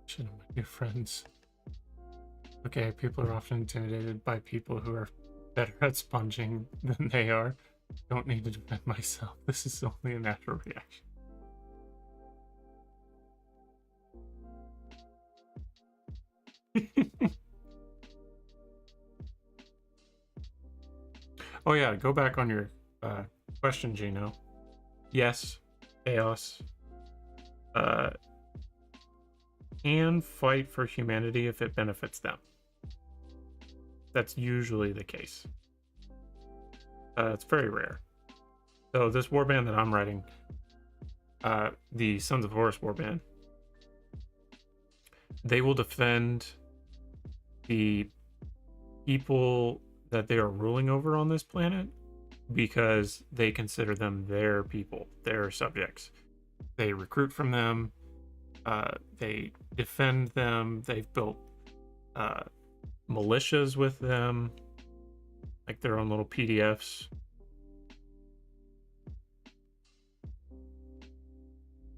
Should have my new friends. Okay, people are often intimidated by people who are better at sponging than they are. Don't need to defend myself. This is only a natural reaction. Oh yeah, go back on your question, Gino. Yes, Chaos can fight for humanity if it benefits them. That's usually the case. It's very rare. So this warband that I'm writing, the Sons of Horus warband, they will defend the people that they are ruling over on this planet because they consider them their people, their subjects. They recruit from them, they defend them, they've built militias with them, like their own little PDFs.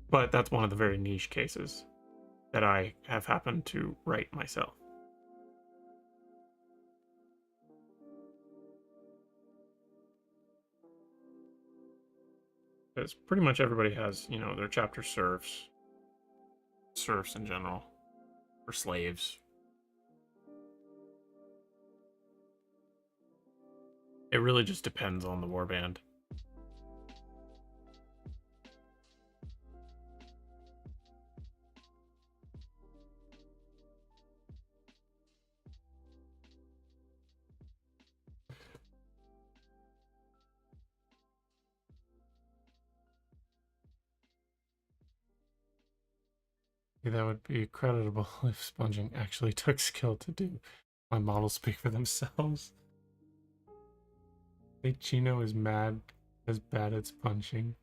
But that's one of the very niche cases that I have happened to write myself. Because pretty much everybody has, you know, their chapter serfs in general, or slaves. It really just depends on the warband. That would be creditable if sponging actually took skill to do. My models speak for themselves. I think Chino is mad as bad at sponging.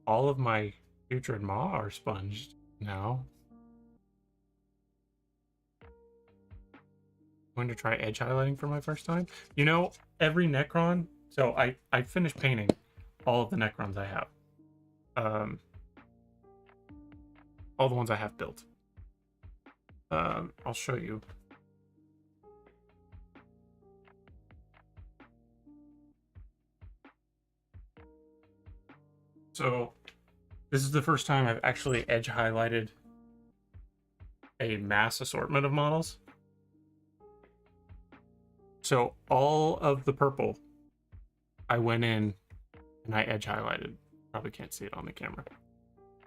All of my future and Ma are sponged now. I'm going to try edge highlighting for my first time. You know, every Necron, so I finished painting all of the Necrons I have. All the ones I have built. I'll show you. So this is the first time I've actually edge highlighted a mass assortment of models. So all of the purple, I went in and I edge highlighted. Probably can't see it on the camera,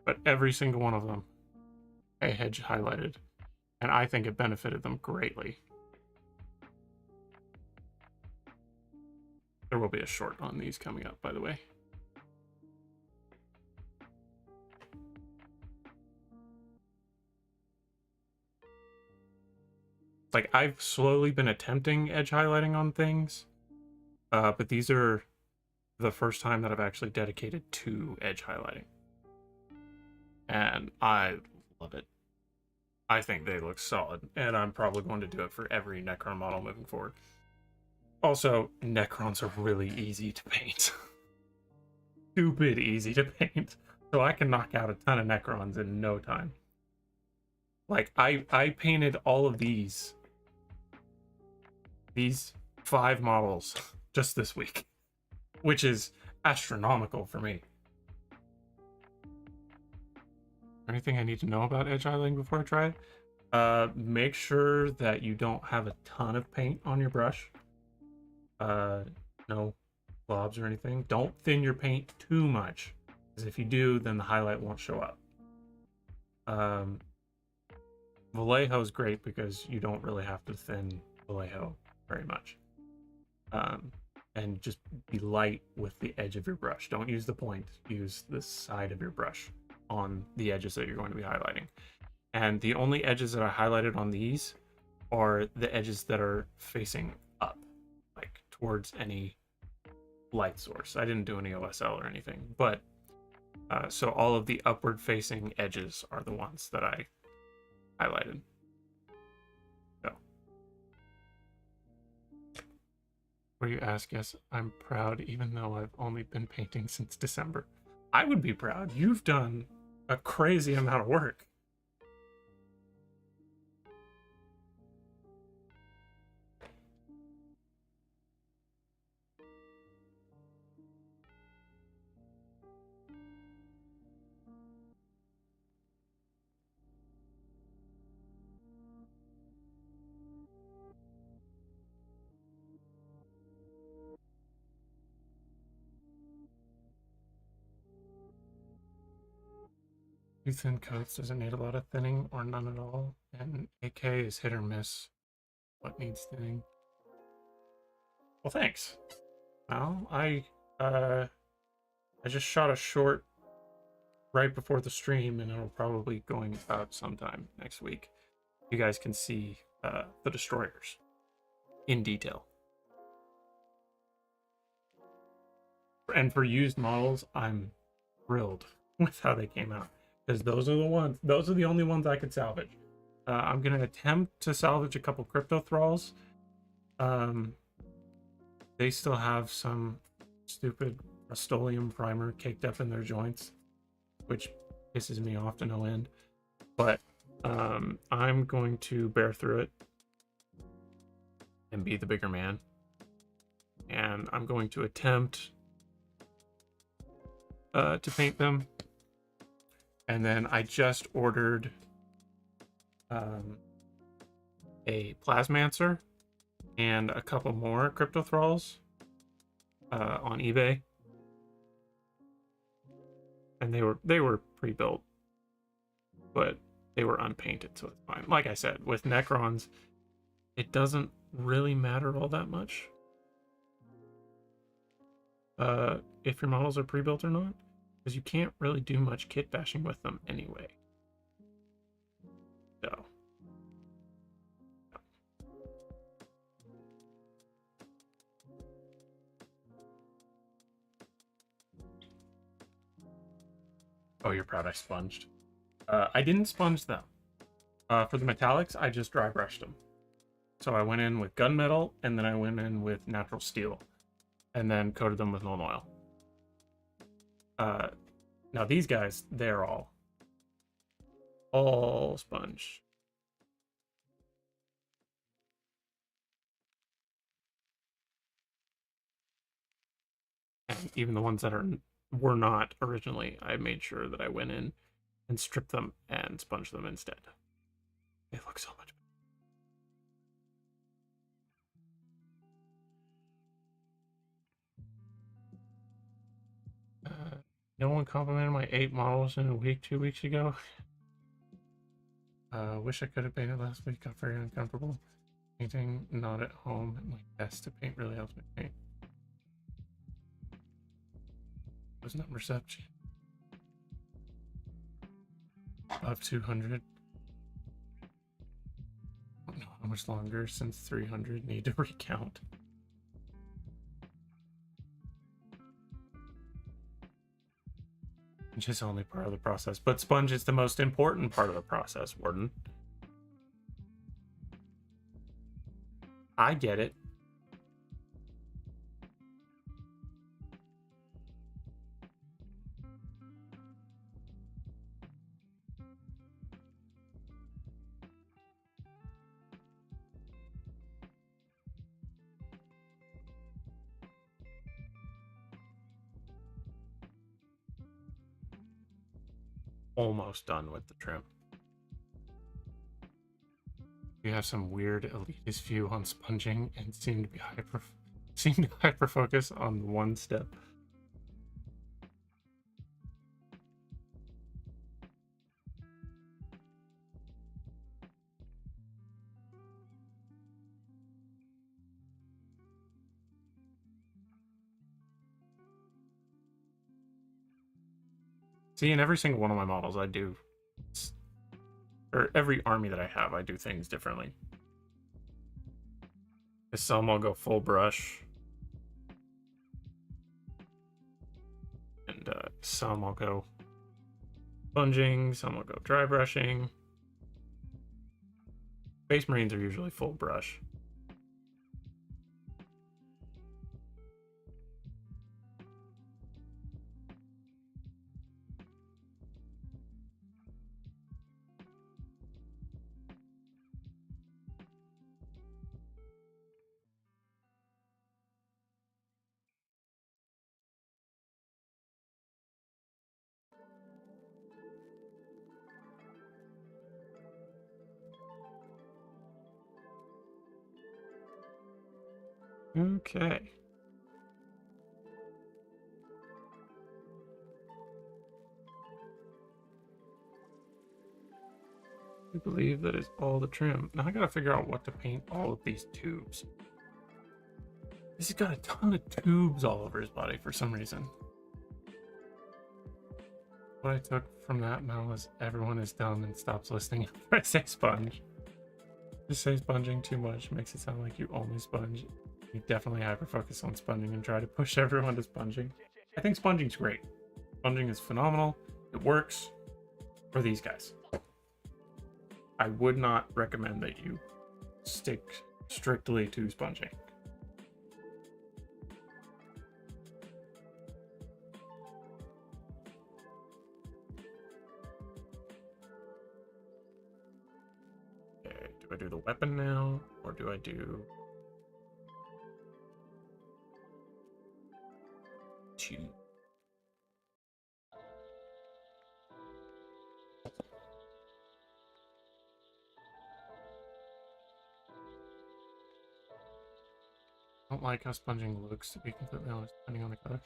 but every single one of them I edge highlighted, and I think it benefited them greatly. There will be a short on these coming up, by the way. Like, I've slowly been attempting edge highlighting on things, but these are the first time that I've actually dedicated to edge highlighting. And I love it. I think they look solid, and I'm probably going to do it for every Necron model moving forward. Also, Necrons are really easy to paint. Stupid easy to paint. So I can knock out a ton of Necrons in no time. Like, I painted all of these 5 models just this week, which is astronomical for me. Anything I need to know about edge highlighting before I try it? Make sure that you don't have a ton of paint on your brush. No blobs or anything. Don't thin your paint too much, because if you do, then the highlight won't show up. Vallejo is great because you don't really have to thin Vallejo very much. And just be light with the edge of your brush. Don't use the point, use the side of your brush on the edges that you're going to be highlighting. And the only edges that I highlighted on these are the edges that are facing up, like towards any light source. I didn't do any OSL or anything, but so all of the upward facing edges are the ones that I highlighted. So, where you ask, yes, I'm proud, even though I've only been painting since December. I would be proud. You've done a crazy amount of work. Too thin coats doesn't need a lot of thinning or none at all, and AK is hit or miss. What needs thinning? Well, thanks. Well, I just shot a short right before the stream, and it'll probably going out sometime next week. You guys can see the destroyers in detail. And for used models, I'm thrilled with how they came out, because those are the only ones I could salvage. I'm gonna attempt to salvage a couple crypto thralls. They still have some stupid Rust-Oleum primer caked up in their joints, which pisses me off to no end. But I'm going to bear through it and be the bigger man. And I'm going to attempt to paint them. And then I just ordered a Plasmancer and a couple more Crypto Thralls on eBay. And they were pre-built, but they were unpainted, so it's fine. Like I said, with Necrons, it doesn't really matter all that much if your models are pre-built or not, because you can't really do much kit bashing with them anyway. So oh, you're proud I sponged. I didn't sponge them. For the metallics, I just dry brushed them. So I went in with gunmetal, and then I went in with natural steel, and then coated them with Nuln Oil. Now these guys, they're all sponge. And even the ones that are were not originally. I made sure that I went in and stripped them and sponged them instead. They look so much better. No one complimented my 8 models in a week 2 weeks ago. Wish I could have painted last week. Got very uncomfortable. Painting not at home. My best to paint really helps me paint. Was numbers up? Above 200. I don't know how much longer since 300 need to recount. Sponge is only part of the process, but sponge is the most important part of the process, Warden. I get it. Almost done with the trim. You have some weird elitist view on sponging and seem to hyper focus on one step. See, in every single one of my models, I do, or every army that I have, I do things differently. Some I'll go full brush, and some I'll go sponging, some I'll go dry brushing. Space Marines are usually full brush. Okay. I believe that is all the trim. Now I gotta figure out what to paint all of these tubes. He's got a ton of tubes all over his body for some reason. What I took from that now is everyone is dumb and stops listening after I say sponge. Just say sponging too much makes it sound like you only sponge. You definitely hyper-focus on sponging and try to push everyone to sponging. I think sponging's great. Sponging is phenomenal. It works for these guys. I would not recommend that you stick strictly to sponging. Okay, do I do the weapon now, or do I do two? I don't like how sponging looks, to be completely honest, depending on the color.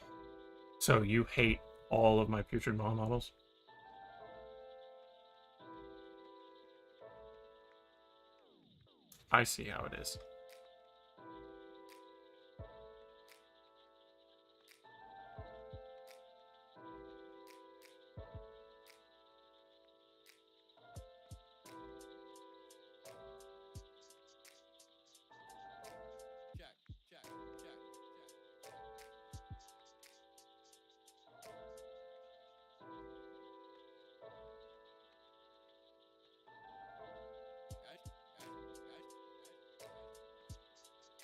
So you hate all of my putrid maw models? I see how it is.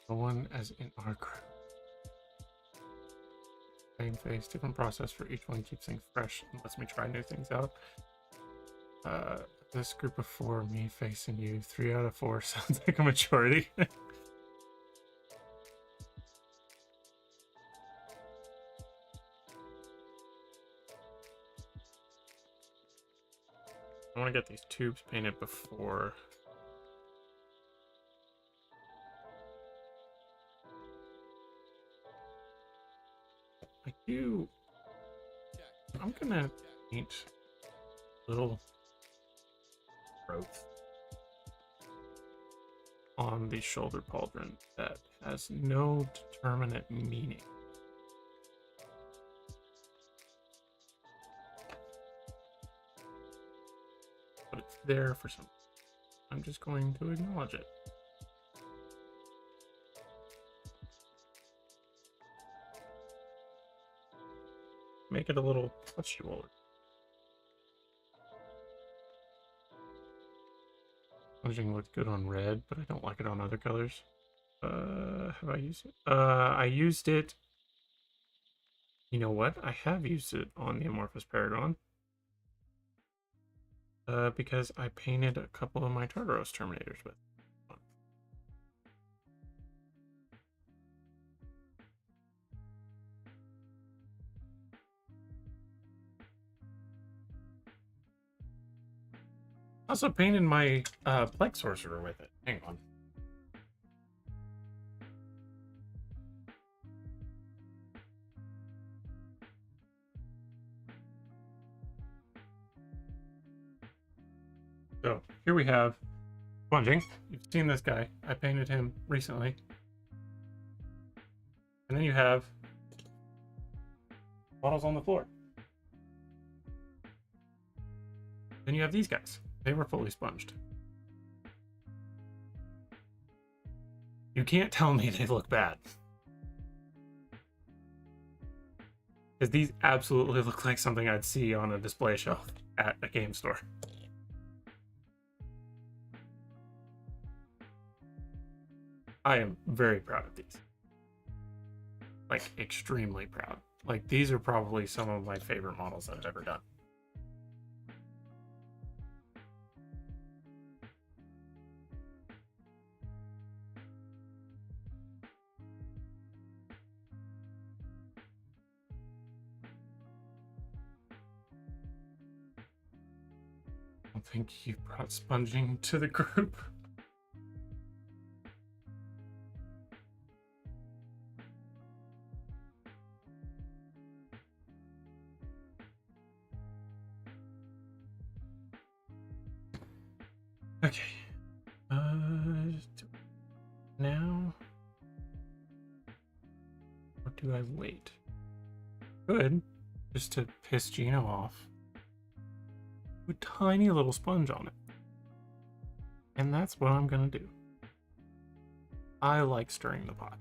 The one as in our group. Same face, different process for each one, keeps things fresh and lets me try new things out. This group of 4, me facing you, 3 out of 4 sounds like a majority. I want to get these tubes painted before. I'm gonna paint little growth on the shoulder pauldron that has no determinate meaning. But it's there for some. I'm just going to acknowledge it. Make it a little touchable. Smudging looks good on red, but I don't like it on other colors. Have I used it? I used it. You know what? I have used it on the Amorphous Paragon. Because I painted a couple of my Tartaros Terminators with. Also painted my Plague Sorcerer with it. Hang on. So here we have sponging. You've seen this guy. I painted him recently. And then you have bottles on the floor. Then you have these guys. They were fully sponged. You can't tell me they look bad. Because these absolutely look like something I'd see on a display shelf at a game store. I am very proud of these. Like, extremely proud. Like, these are probably some of my favorite models that I've ever done. I don't think you brought sponging to the group. Okay. Now, or do I wait? Good, just to piss Gino off. Put a tiny little sponge on it, and that's what I'm gonna do. I like stirring the pot.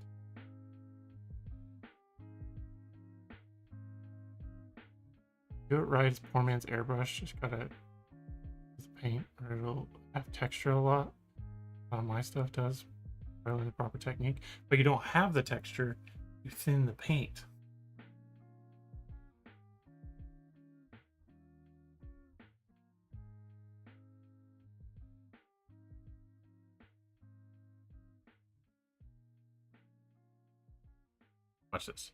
Do it right. It's poor man's airbrush. Just gotta paint, or it'll have texture a lot. A lot of my stuff does. Really the proper technique, but you don't have the texture. You thin the paint. Watch this.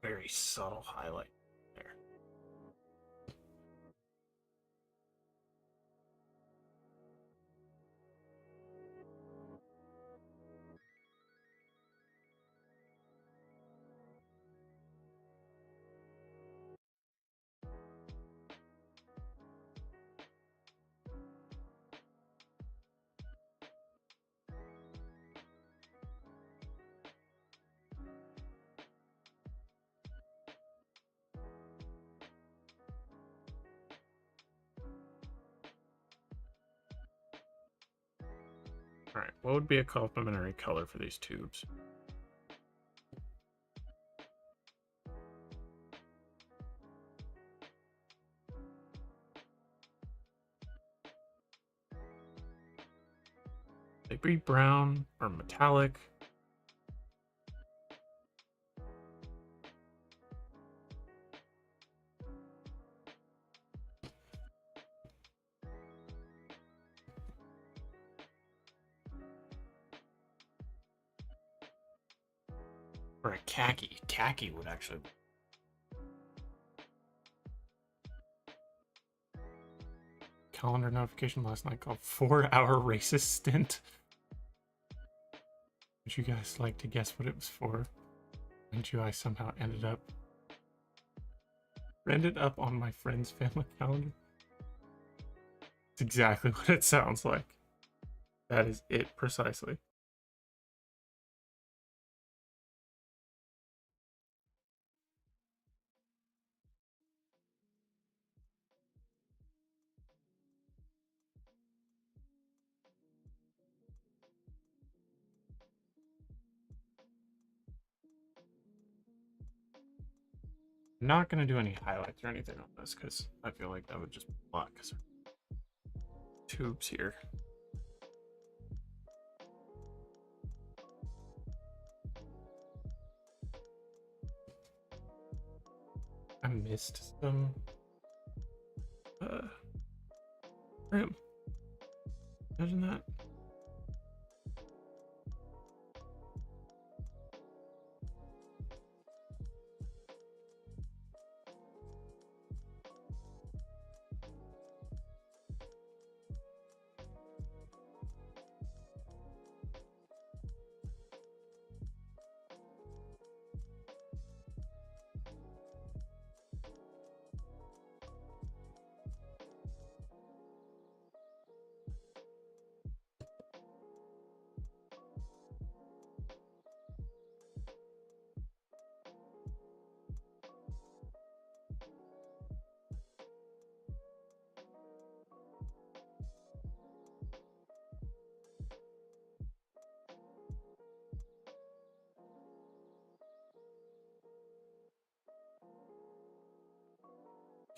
Very subtle highlight there. All right, what would be a complementary color for these tubes? They be brown or metallic. Or a khaki. Khaki would actually. Calendar notification last night called 4-hour racist stint. Would you guys like to guess what it was for? And I somehow ended up on my friend's family calendar. It's exactly what it sounds like. That is it precisely. I'm not going to do any highlights or anything on this because I feel like that would just block tubes here. I missed some trim. Imagine that.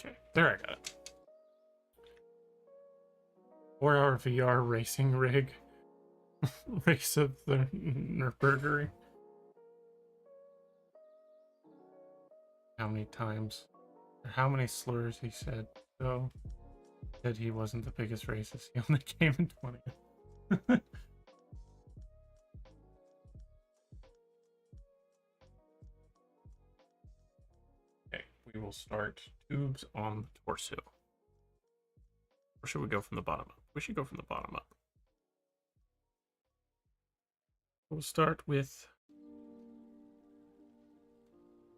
Okay, there I got it. 4-hour VR racing rig. Race of the Nürburgring. How many times, or how many slurs he said, so said he wasn't the biggest racist. He only came in 20th. Okay, we will start tubes on the torso. Or should we go from the bottom up? We should go from the bottom up. We'll start with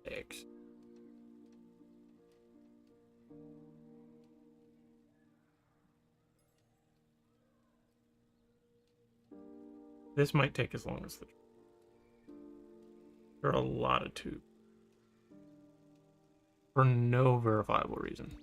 eggs. This might take as long as the. There are a lot of tubes. For no verifiable reason.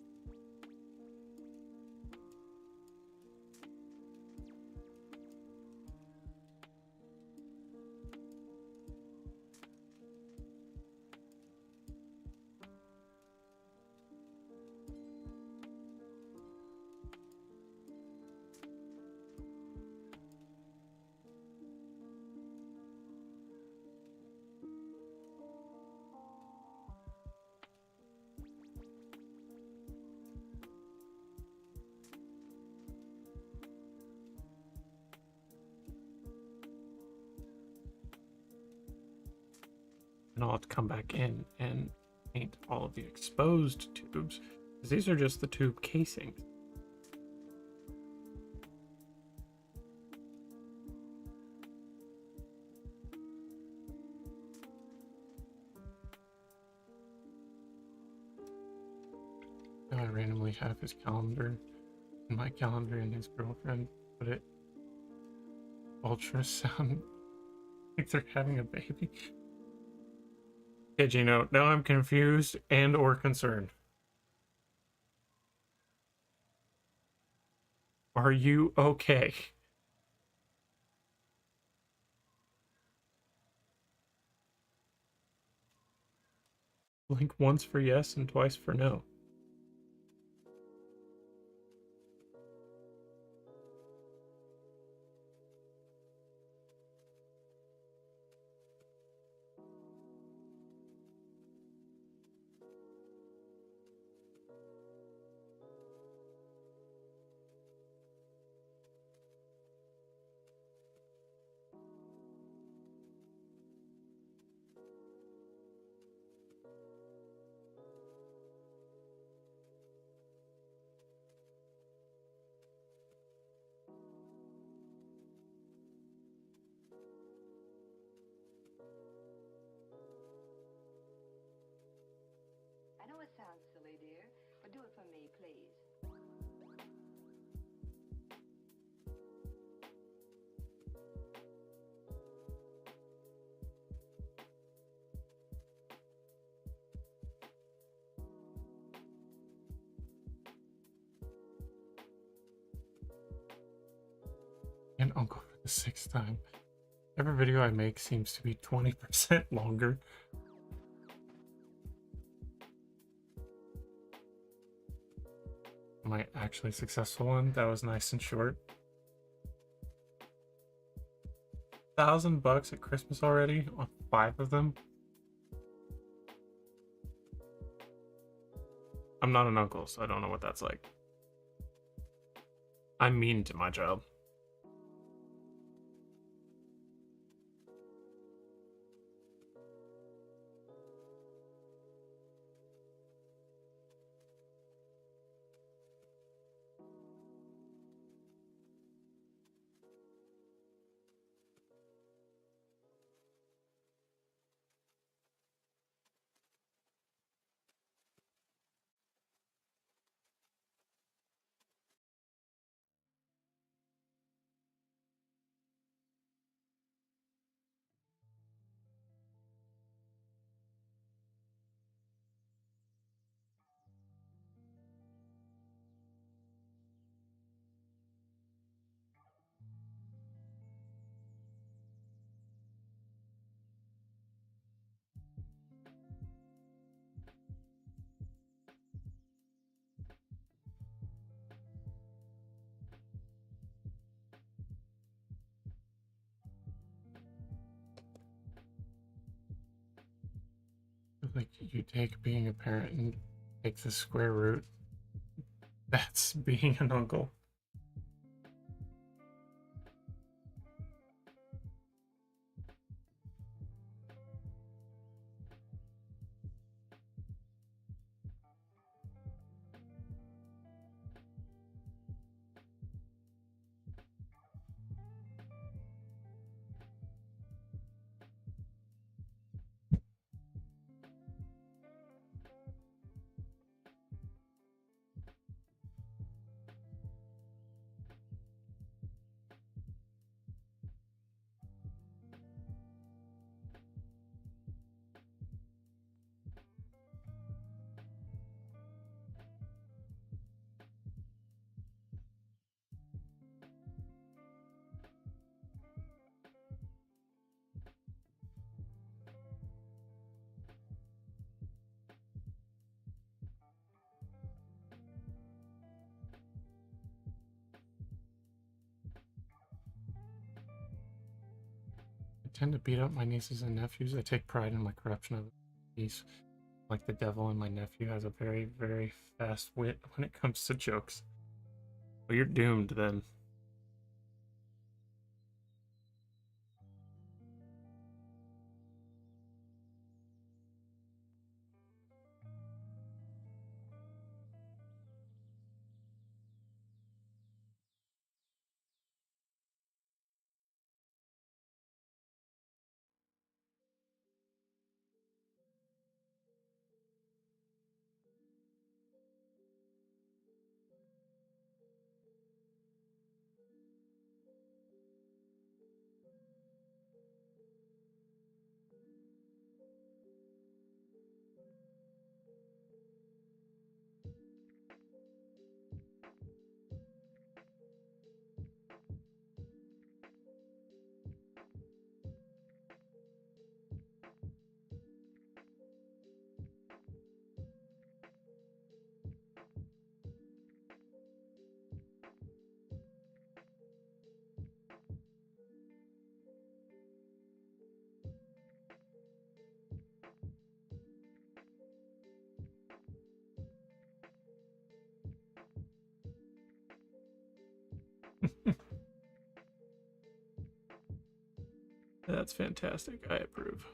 And I'll have to come back in and paint all of the exposed tubes, because these are just the tube casings. Now I randomly have his calendar and my calendar and his girlfriend put it ultrasound like they're having a baby. Okay, Gino, now I'm confused and or concerned. Are you okay? Blink once for yes and twice for no. Do it for me, please. And uncle for the 6th time. Every video I make seems to be 20% longer. Am I actually successful one? That was nice and short. $1,000 at Christmas already on 5 of them. I'm not an uncle, so I don't know what that's like. I'm mean to my child. Like, you take being a parent and take the square root. That's being an uncle. I tend to beat up my nieces and nephews. I take pride in my corruption of these. Like the devil, and my nephew has a very, very fast wit when it comes to jokes. Well, you're doomed then. That's fantastic. I approve.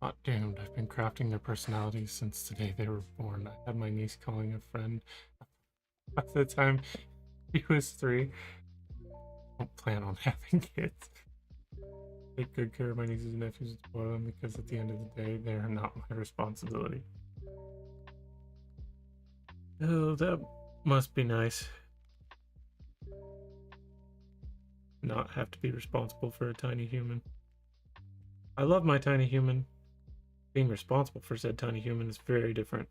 Not doomed. I've been crafting their personalities since the day they were born. I had my niece calling a friend by the time he was 3. Don't plan on having kids. Take good care of my nieces and nephews and spoil them because at the end of the day, they are not my responsibility. Oh, that must be nice. Not have to be responsible for a tiny human. I love my tiny human. Being responsible for said tiny human is very different.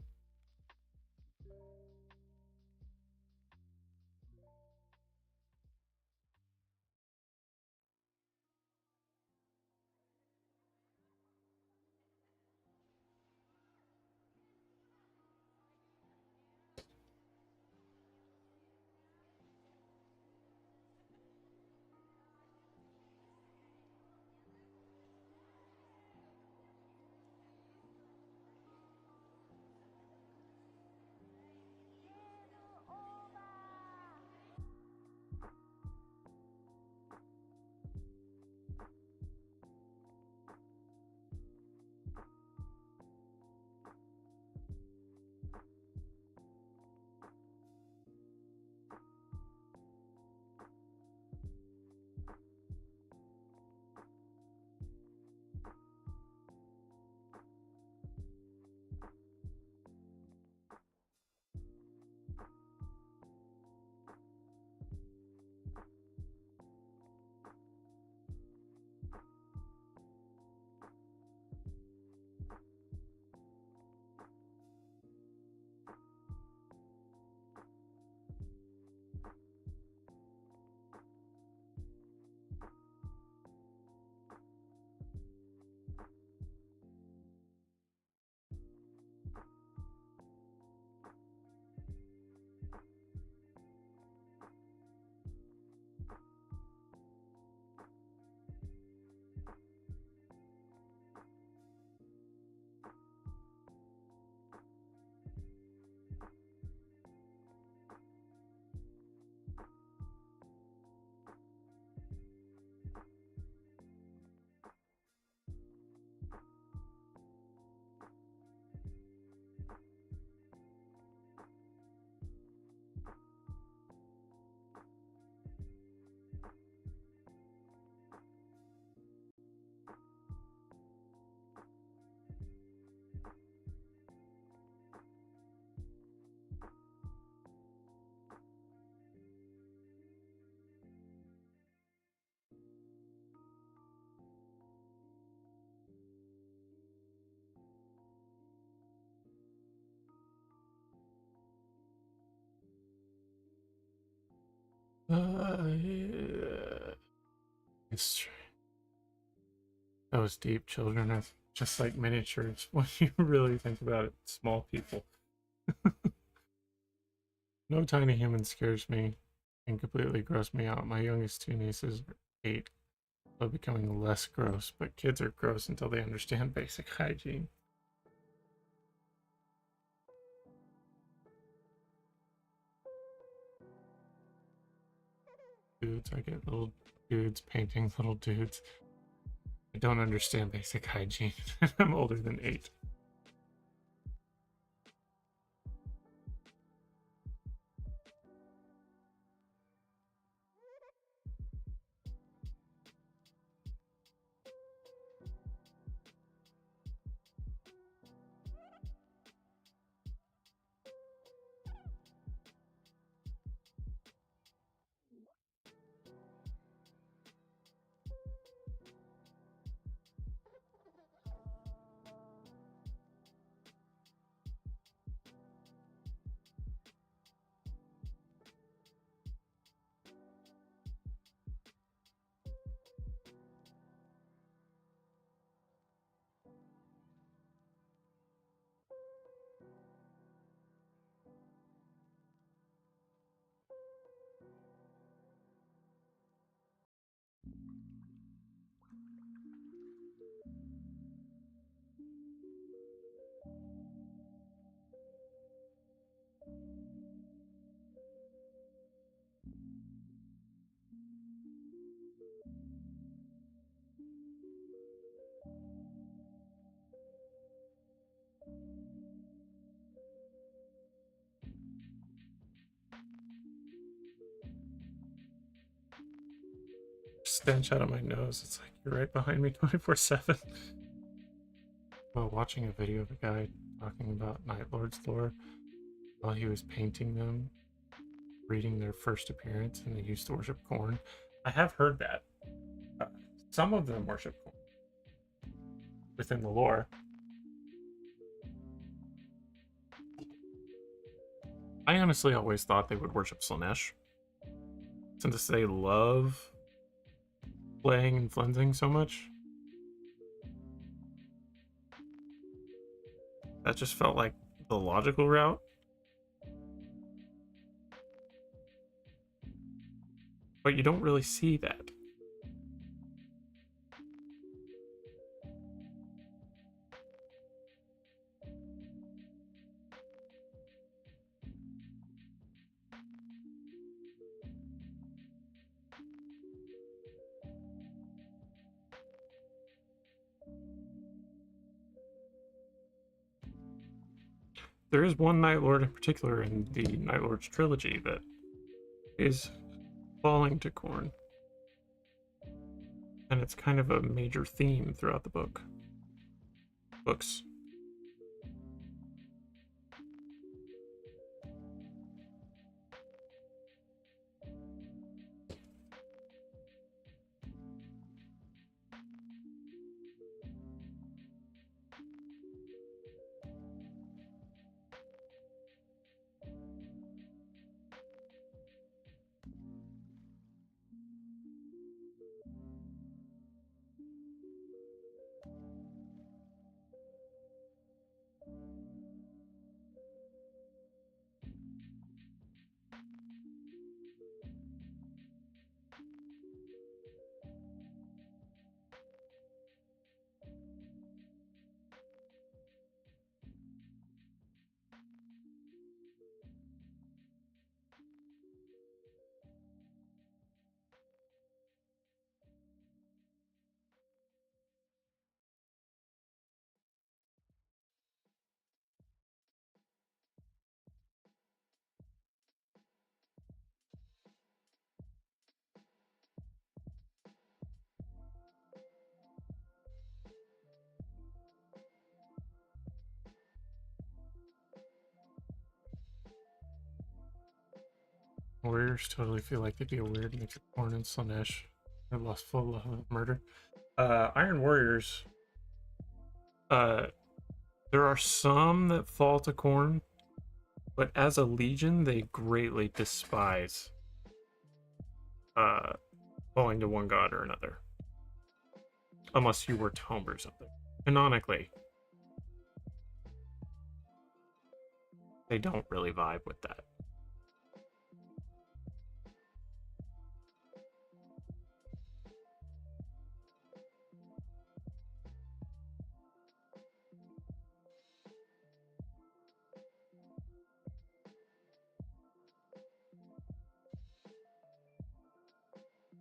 It's those deep children are just like miniatures when you really think about it. Small people. No tiny human scares me and completely gross me out. My youngest 2 nieces are 8, so becoming less gross, but kids are gross until they understand basic hygiene. Dudes, I get little dudes painting little dudes. I don't understand basic hygiene. I'm older than 8. stench out of my nose. It's like you're right behind me 24/7. While watching a video of a guy talking about Night Lord's lore while he was painting them, reading their first appearance, and they used to worship corn. I have heard that. Uh, some of them worship corn within the lore. I honestly always thought they would worship Slanesh, since they love playing and flensing so much. That just felt like the logical route. But you don't really see that. There is one Night Lord in particular in the Night Lord's trilogy that is falling to corn. And it's kind of a major theme throughout the books. Warriors totally feel like they'd be a weird mix of corn and Slanesh. They're lustful of murder. Iron Warriors. There are some that fall to corn, but as a legion, they greatly despise falling to one god or another. Unless you were to homebrew something. Canonically, they don't really vibe with that.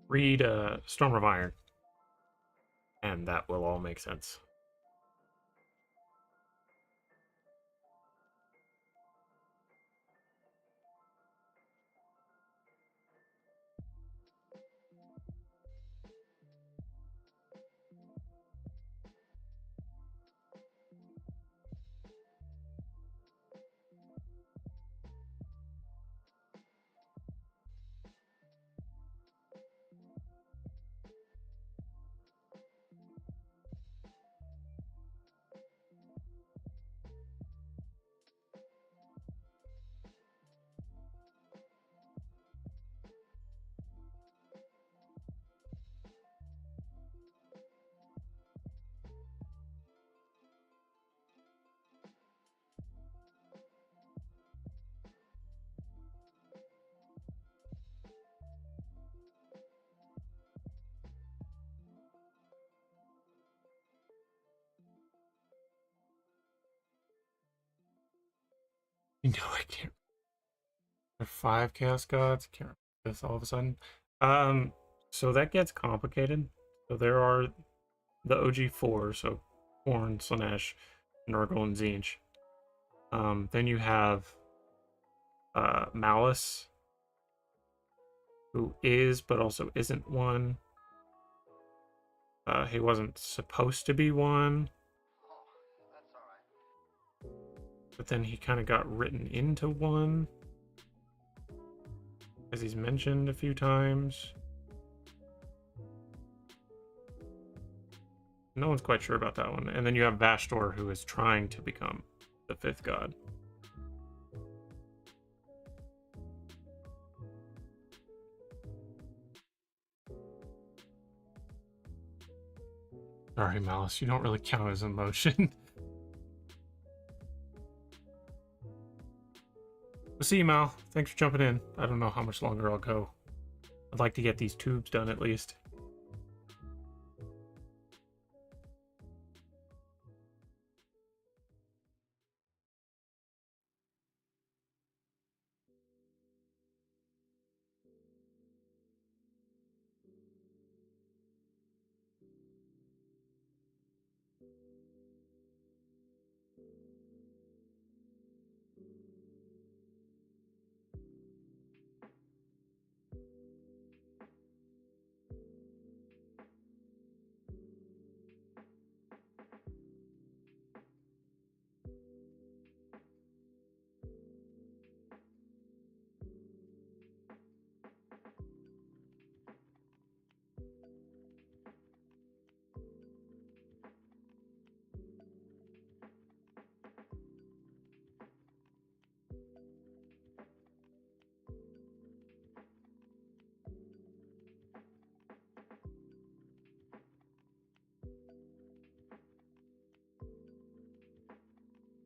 Read Storm of Iron, and that will all make sense. You know, I can't. There are 5 Chaos Gods. I can't remember this all of a sudden. So that gets complicated. So there are the OG4, so Korn, Slanesh, Nurgle, and Tzeentch. Then you have Malice, who is but also isn't one. He wasn't supposed to be one, but then he kind of got written into one, as he's mentioned a few times. No one's quite sure about that one. And then you have Vashtor, who is trying to become the fifth god. Sorry, Malice, you don't really count as emotion. We'll see you, Mal. Thanks for jumping in. I don't know how much longer I'll go. I'd like to get these tubes done at least.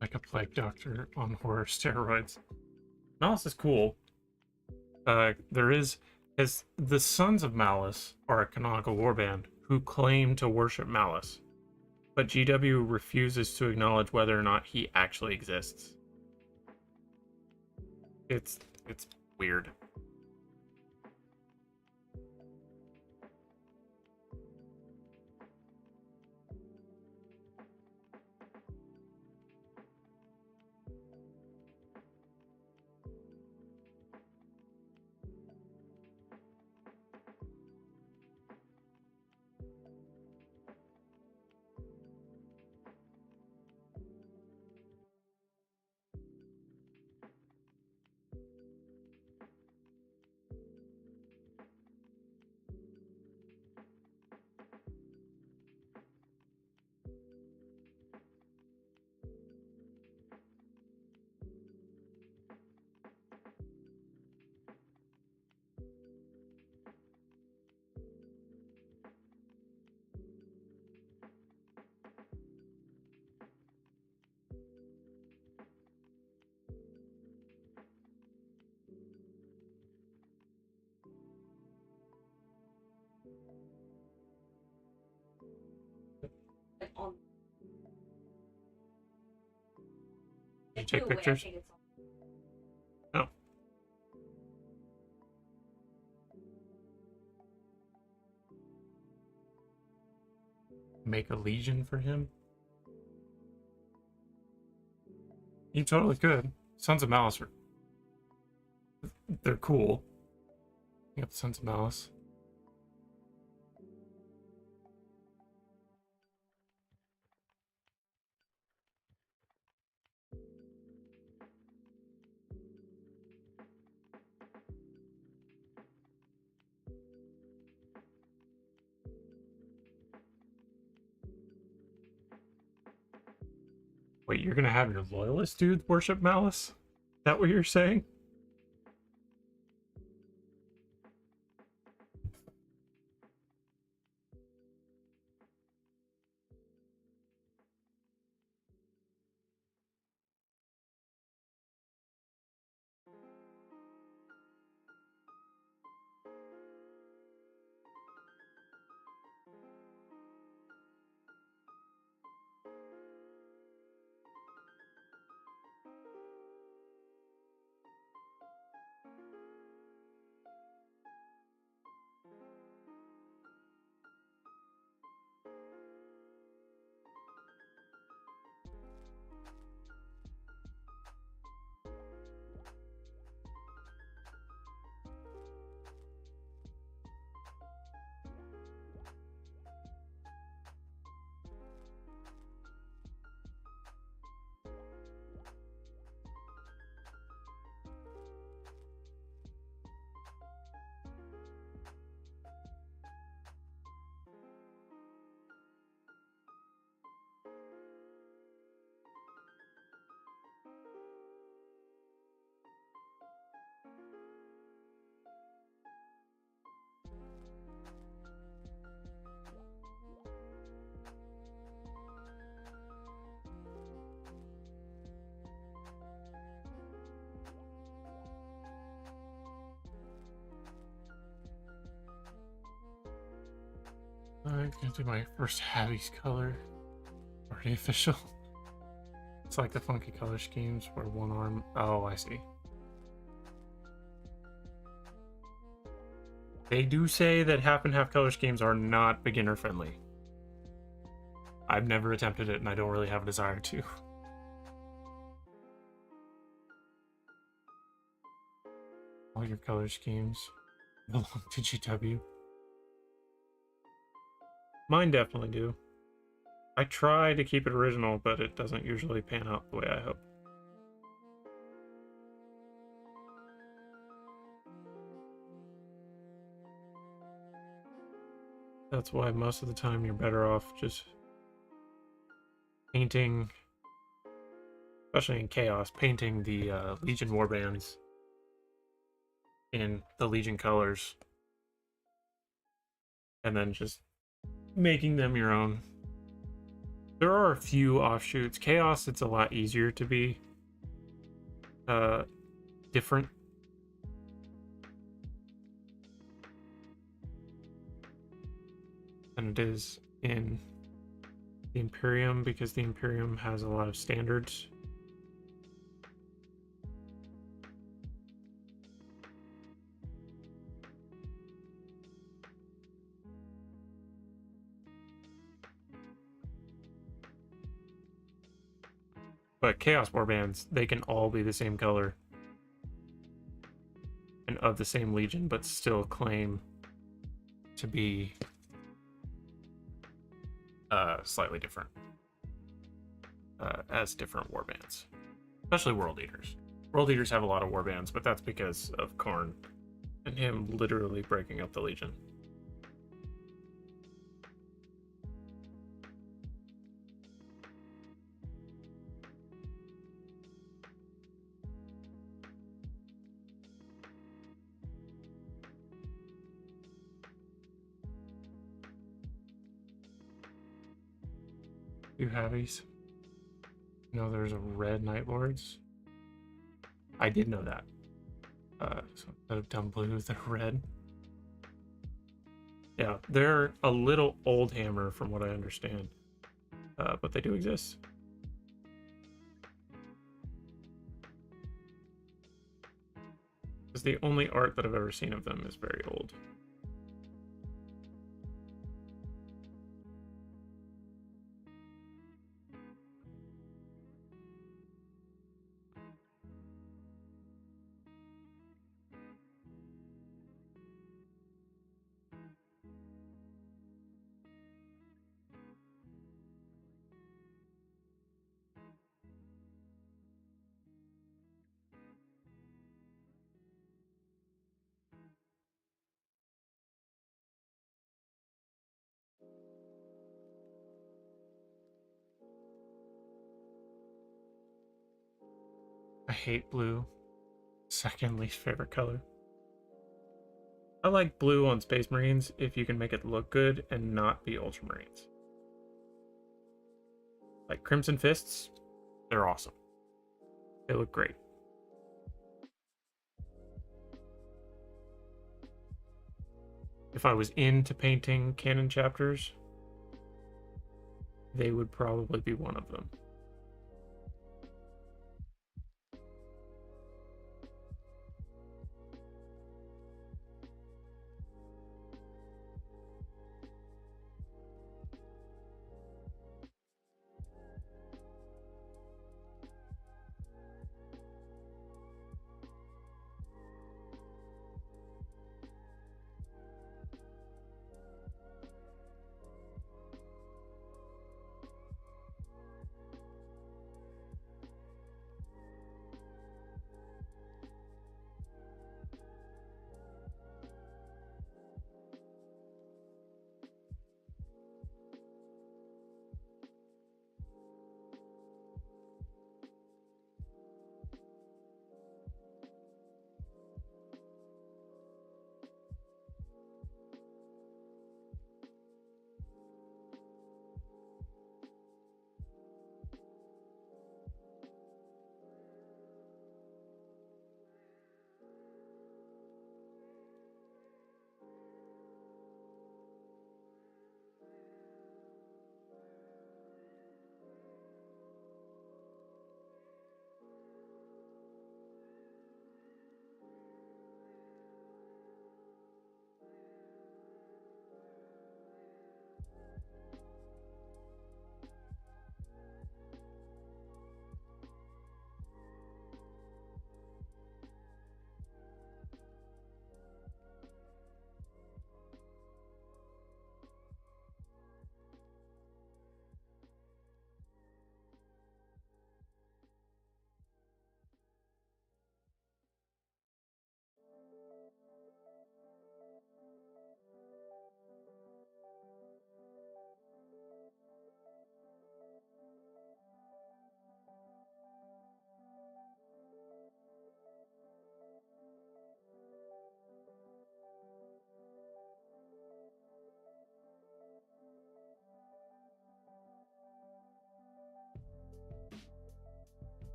Like a plague doctor on horror steroids. Malice is cool. There is, as the Sons of Malice are a canonical warband who claim to worship Malice, but GW refuses to acknowledge whether or not he actually exists. It's weird. Did you take pictures? No. Make a legion for him? You totally could. Sons of Malice are... they're cool. You got the Sons of Malice. Wait, you're gonna have your loyalist dudes worship Malice? Is that what you're saying? I'm gonna do my first Habby's color. Already official. It's like the funky color schemes where one arm. Oh, I see. They do say that half and half color schemes are not beginner friendly. I've never attempted it and I don't really have a desire to. All your color schemes belong to GW. Mine definitely do. I try to keep it original, but it doesn't usually pan out the way I hope. That's why most of the time you're better off just painting, especially in Chaos, painting the Legion warbands in the Legion colors, and then just making them your own. There are a few offshoots. Chaos, it's a lot easier to be different. Than it is in the Imperium, because the Imperium has a lot of standards. But Chaos warbands, they can all be the same color and of the same Legion, but still claim to be slightly different as different warbands, especially World Eaters. World Eaters have a lot of warbands, but that's because of Khorne and him literally breaking up the Legion. You Habbies. You know there's a red Night Lords. I did know that. So instead of dumb blue, they're red. Yeah, they're a little old hammer from what I understand. But they do exist. Because the only art that I've ever seen of them is very old. I hate blue. Second least favorite color. I like blue on Space Marines if you can make it look good and not be Ultramarines. Like Crimson Fists, they're awesome. They look great. If I was into painting canon chapters, they would probably be one of them.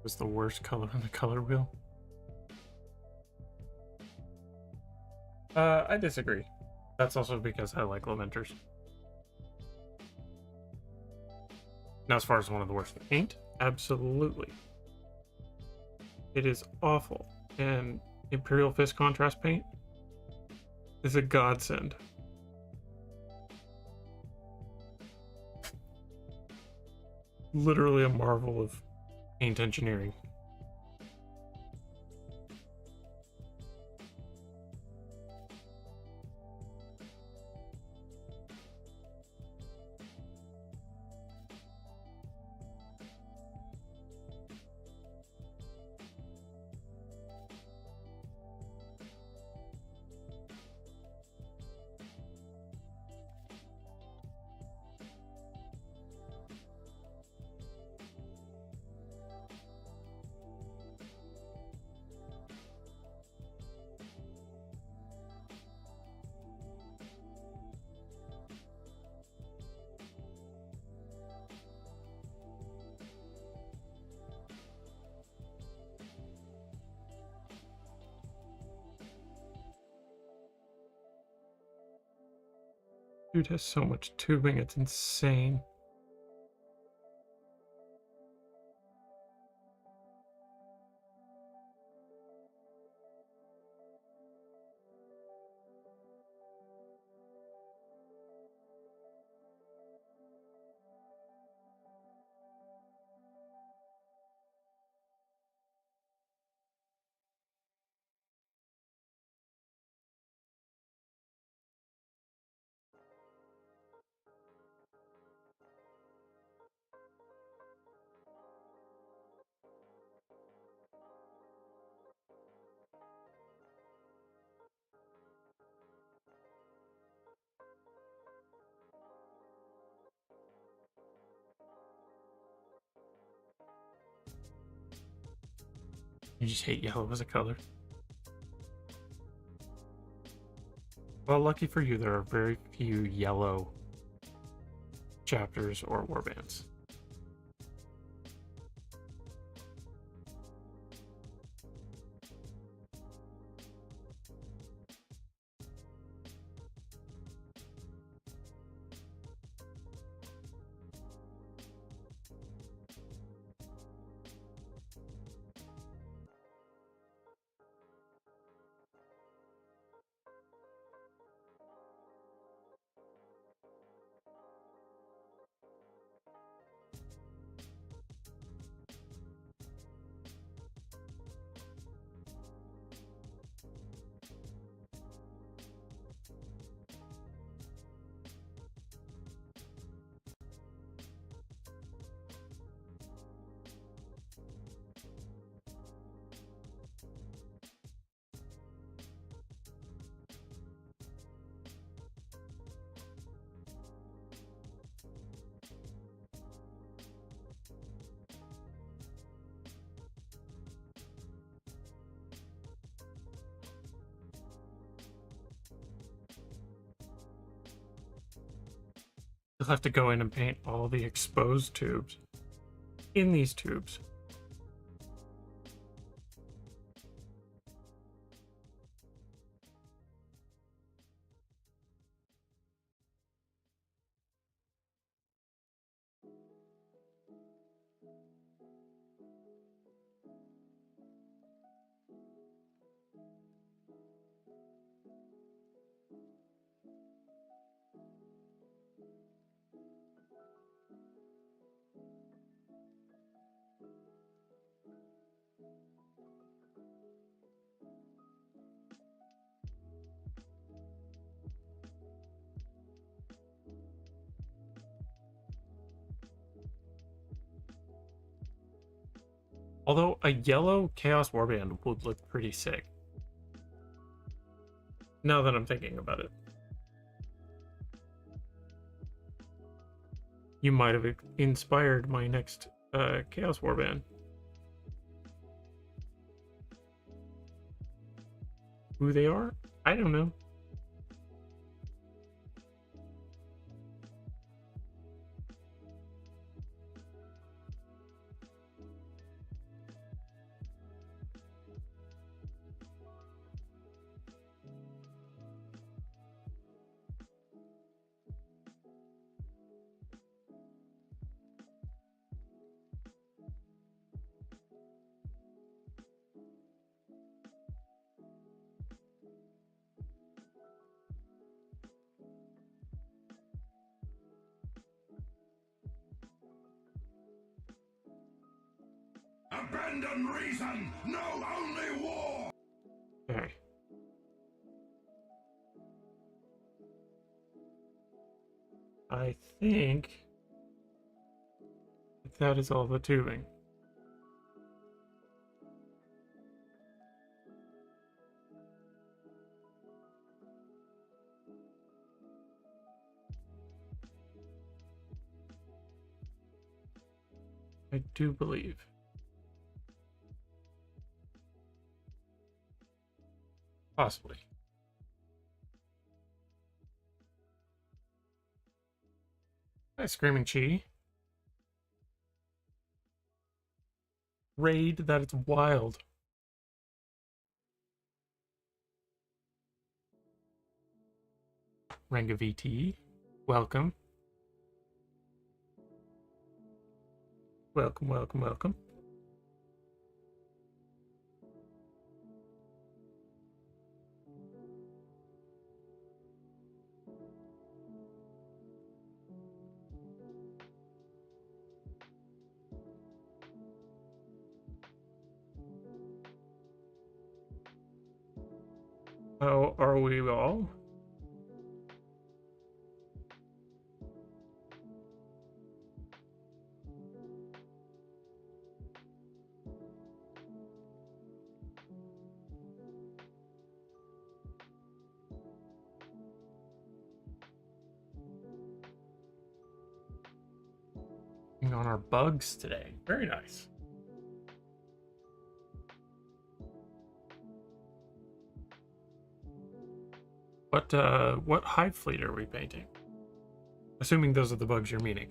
Was the worst color on the color wheel. I disagree. That's also because I like Lamenters. Now, as far as one of the worst to paint, absolutely. It is awful. And Imperial Fist contrast paint is a godsend. Literally a marvel of paint engineering. Dude has so much tubing, it's insane. You just hate yellow as a color. Well, lucky for you, there are very few yellow chapters or warbands. You'll have to go in and paint all the exposed tubes in these tubes. Although a yellow Chaos Warband would look pretty sick. Now that I'm thinking about it. You might have inspired my next Chaos Warband. Who they are? I don't know. Abandon reason! Know only war! Okay. I think that is all the tubing. I do believe. Possibly. Hi, Screaming Chi. Raid, that it's wild. Ranga VT, welcome. Welcome, welcome, welcome. How are we all? On our bugs today. Very nice. What hive fleet are we painting? Assuming those are the bugs you're meaning.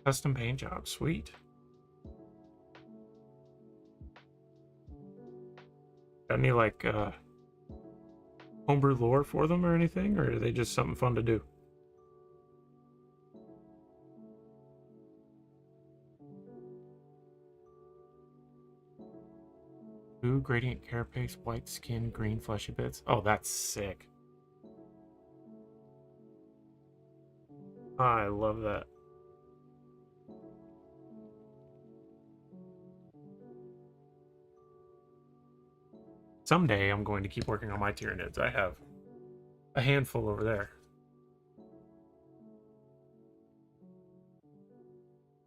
Custom paint job, sweet. Got any like homebrew lore for them or anything, or are they just something fun to do? Blue gradient carapace, white skin, green fleshy bits. Oh, that's sick. I love that. Someday I'm going to keep working on my Tyranids. I have a handful over there.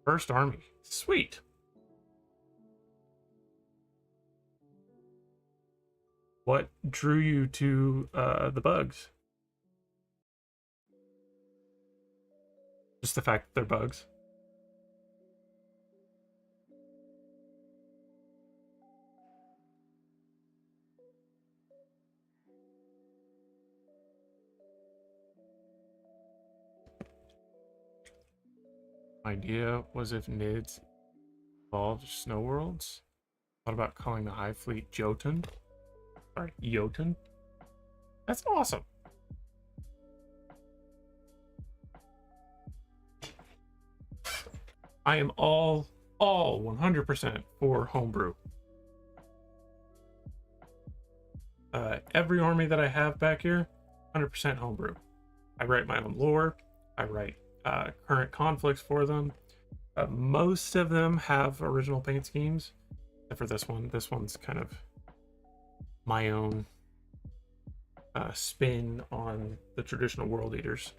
First army. Sweet. What drew you to the bugs? Just the fact that they're bugs. Idea was if Nids evolved snow worlds. Thought about calling the Hive Fleet Jotun. Sorry, Jotun. That's awesome. I am all 100% for homebrew. Every army that I have back here, 100% homebrew. I write my own lore. I write current conflicts for them. Most of them have original paint schemes, except for this one. This one's kind of my own spin on the traditional World Eaters.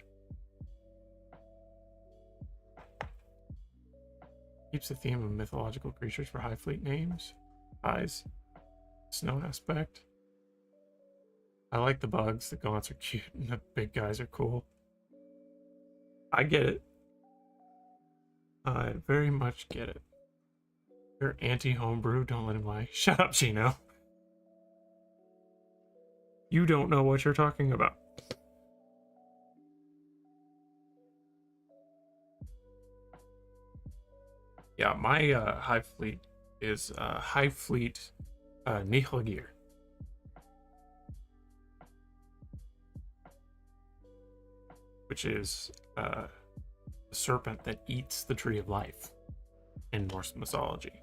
Keeps the theme of mythological creatures for Hive Fleet names. Eyes. Snow aspect. I like the bugs. The gaunts are cute and the big guys are cool. I get it. I very much get it. You're anti-homebrew, don't let him lie. Shut up, Chino. You don't know what you're talking about. Yeah, my hive fleet is hive fleet Nihilgir. Which is the serpent that eats the tree of life in Norse mythology.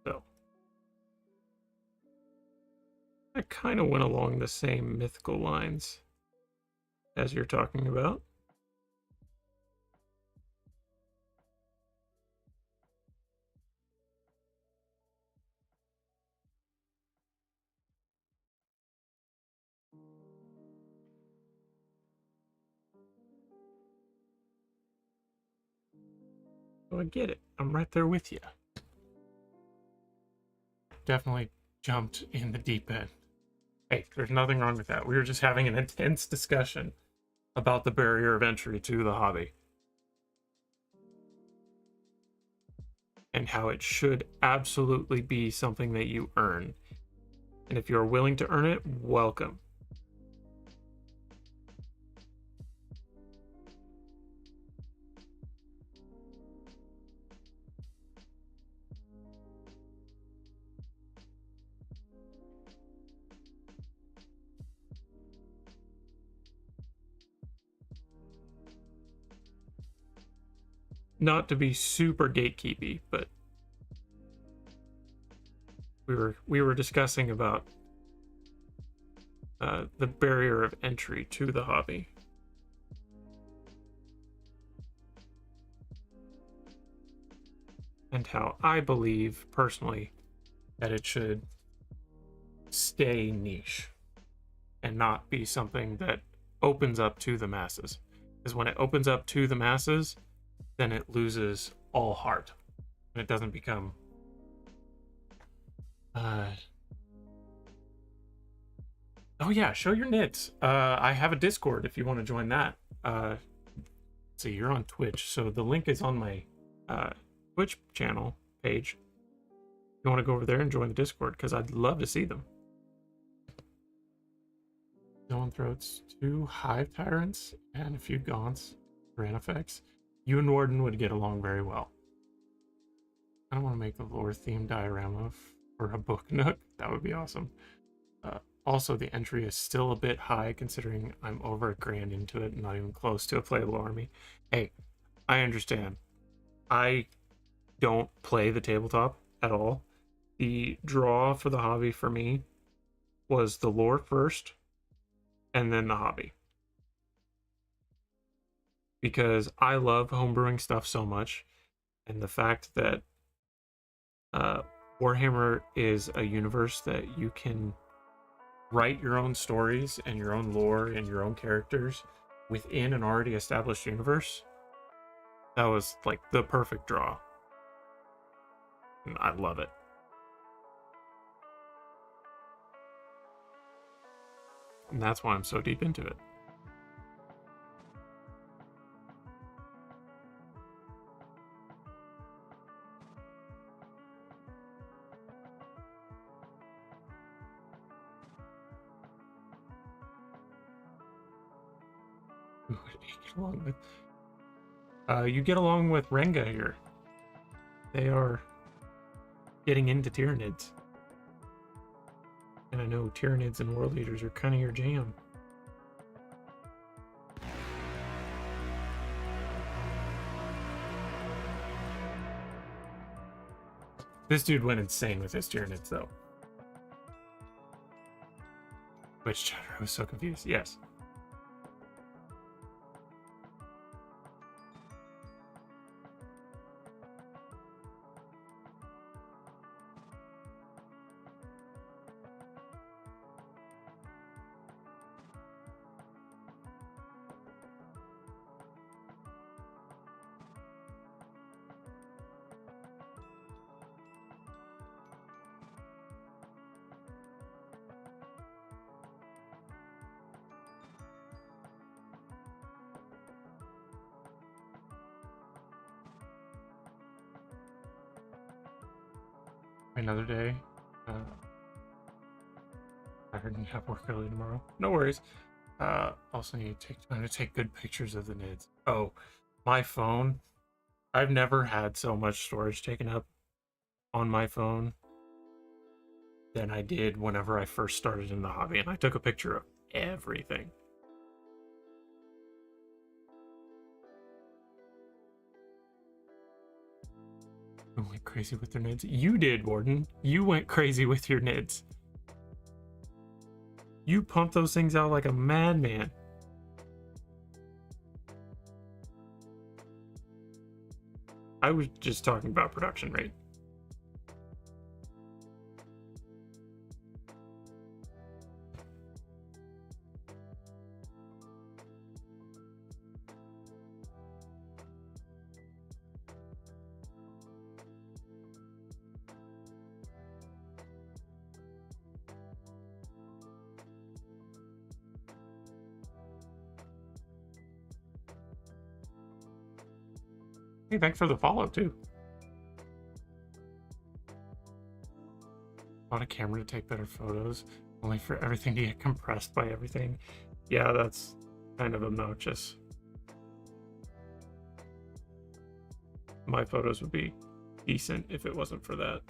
So I kind of went along the same mythical lines as you're talking about. So I get it. I'm right there with you. Definitely jumped in the deep end. Hey, there's nothing wrong with that. We were just having an intense discussion about the barrier of entry to the hobby and how it should absolutely be something that you earn. And if you're willing to earn it, welcome. Not to be super gatekeepy, but we were discussing about the barrier of entry to the hobby. And how I believe personally that it should stay niche and not be something that opens up to the masses. Because when it opens up to the masses, then it loses all heart. And it doesn't become oh yeah, show your knits. I have a Discord if you want to join that. So you're on Twitch, so the link is on my Twitch channel page. You want to go over there and join the Discord because I'd love to see them. Stone Throats, 2 Hive Tyrants, and a few Gaunts for effects. You and Warden would get along very well. I don't want to make a lore-themed diorama for a book nook. That would be awesome. Also, the entry is still a bit high considering I'm over $1,000 into it and not even close to a playable army. Hey, I understand. I don't play the tabletop at all. The draw for the hobby for me was the lore first and then the hobby. Because I love homebrewing stuff so much, and the fact that Warhammer is a universe that you can write your own stories and your own lore and your own characters within an already established universe. That was like the perfect draw. And I love it. And that's why I'm so deep into it. Who would you get along with? You get along with Renga here. They are getting into Tyranids. And I know Tyranids and World Eaters are kind of your jam. This dude went insane with his Tyranids, though. Which chatter? I was so confused. Yes. Another day. I tired and have work early tomorrow. No worries. Also need to take time to take good pictures of the nids. Oh, my phone. I've never had so much storage taken up on my phone than I did whenever I first started in the hobby, and I took a picture of everything. Who went crazy with their nids? You did, Warden. You went crazy with your nids. You pumped those things out like a madman. I was just talking about production rate. Hey, thanks for the follow, too. Bought a camera to take better photos, only for everything to get compressed by everything. Yeah, that's kind of obnoxious. My photos would be decent if it wasn't for that.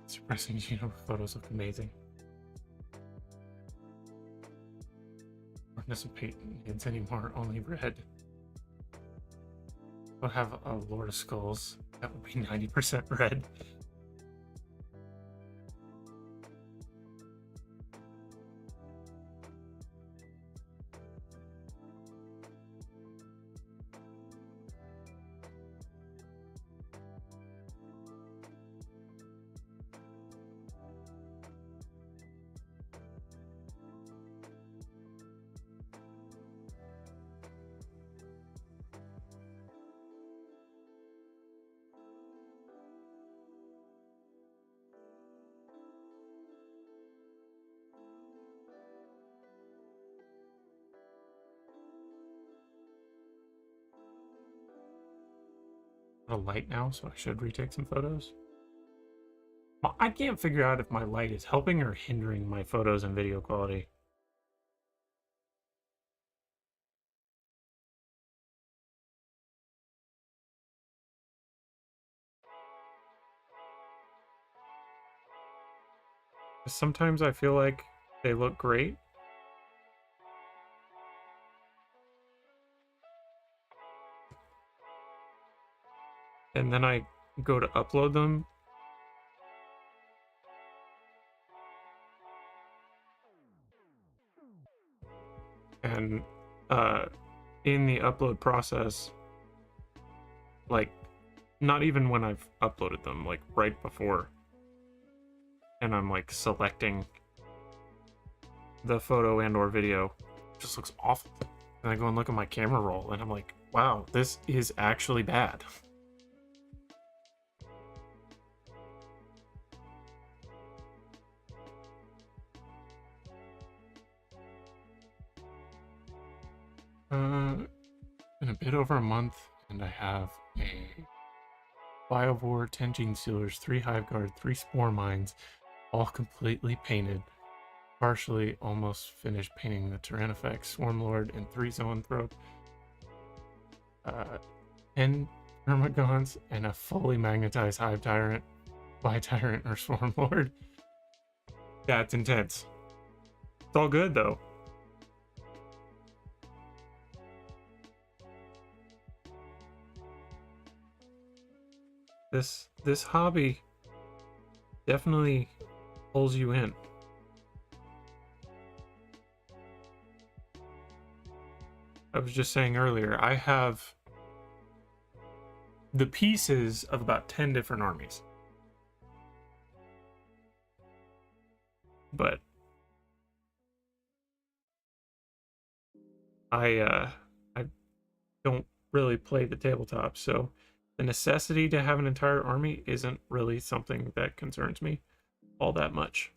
Suppressing photos look amazing. Doesn't paint nids anymore, only red. We'll have a Lord of Skulls. That would be 90% red. A light now, so I should retake some photos. I can't figure out if my light is helping or hindering my photos and video quality. Sometimes I feel like they look great. And then I go to upload them. And in the upload process, like, not even when I've uploaded them, like right before, and I'm like selecting the photo and or video, it just looks awful. And I go and look at my camera roll and I'm like, wow, this is actually bad. Been a bit over a month, and I have a Biovore, 10 Gene Sealers, 3 Hive Guard, 3 Spore Mines, all completely painted. Partially almost finished painting the Tyrannofex, Swarm Lord, and 3 Zoanthrope. 10 Termagants, and a fully magnetized Hive Tyrant, Fly Tyrant, or Swarm Lord. Yeah, it's intense. It's all good, though. This hobby definitely pulls you in. I was just saying earlier, I have the pieces of about 10 different armies. But I don't really play the tabletop, so the necessity to have an entire army isn't really something that concerns me. all that much.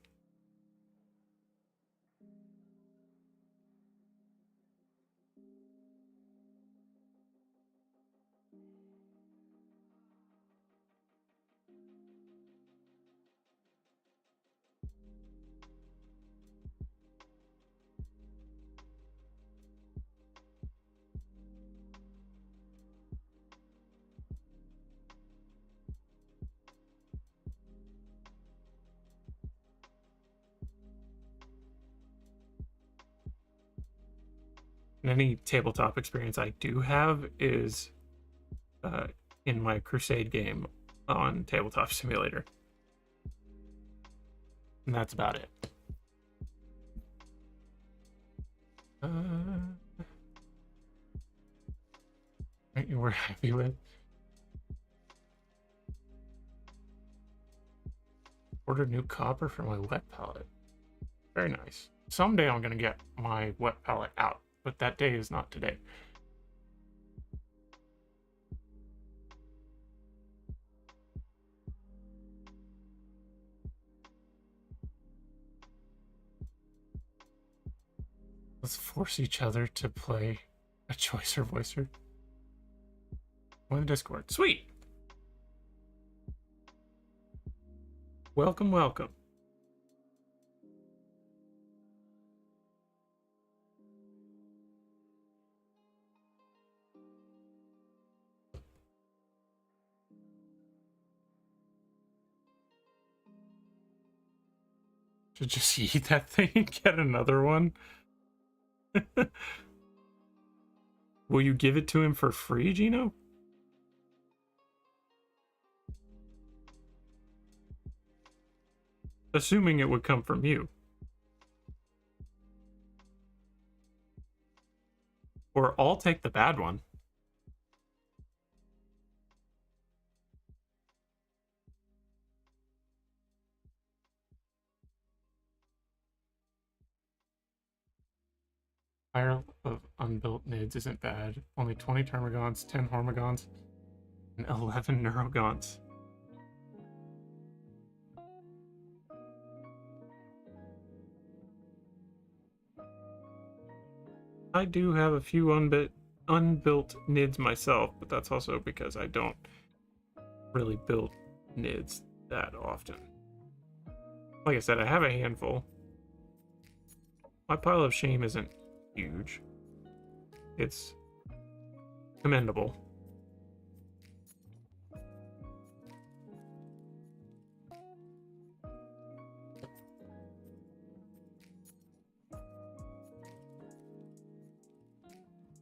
And any tabletop experience I do have is in my Crusade game on Tabletop Simulator. And that's about it. We're happy with. Ordered new copper for my wet palette. Very nice. Someday I'm going to get my wet palette out, but that day is not today. Let's force each other to play a choicer voicer. On the Discord. Sweet! Welcome, welcome. Should just eat that thing and get another one. Will you give it to him for free, Gino? Assuming it would come from you. Or I'll take the bad one. Pile of unbuilt nids isn't bad. Only 20 Termagants, 10 Hormagants, and 11 Neurogants. I do have a few unbuilt nids myself, but that's also because I don't really build nids that often. Like I said, I have a handful. My pile of shame isn't huge. It's commendable.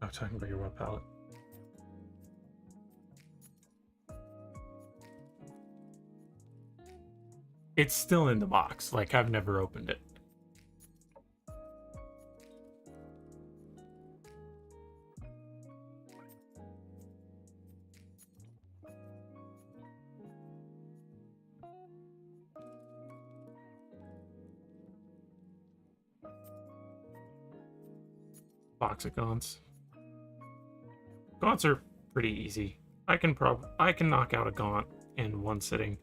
I'm talking about your web palette. It's still in the box. Like, I've never opened it. Box of gaunts. Gaunts are pretty easy. I can knock out a gaunt in one sitting.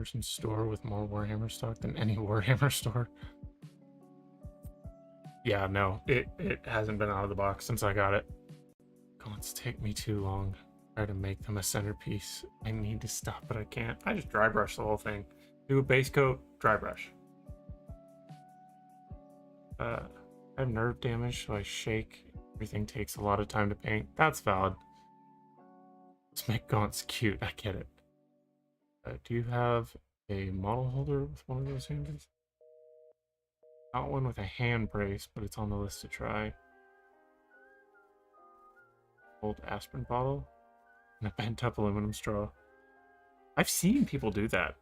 person store with more Warhammer stock than any Warhammer store. Yeah, no, it hasn't been out of the box since I got it. Gaunts take me too long. Try to make them a centerpiece. I need to stop, but I can't. I just dry brush the whole thing. Do a base coat, dry brush. I have nerve damage, so I shake. Everything takes a lot of time to paint. That's valid. Let's make Gaunts cute. I get it. Do you have a model holder with one of those handles? Not one with a hand brace, but it's on the list to try. Old aspirin bottle and a bent up aluminum straw. I've seen people do that.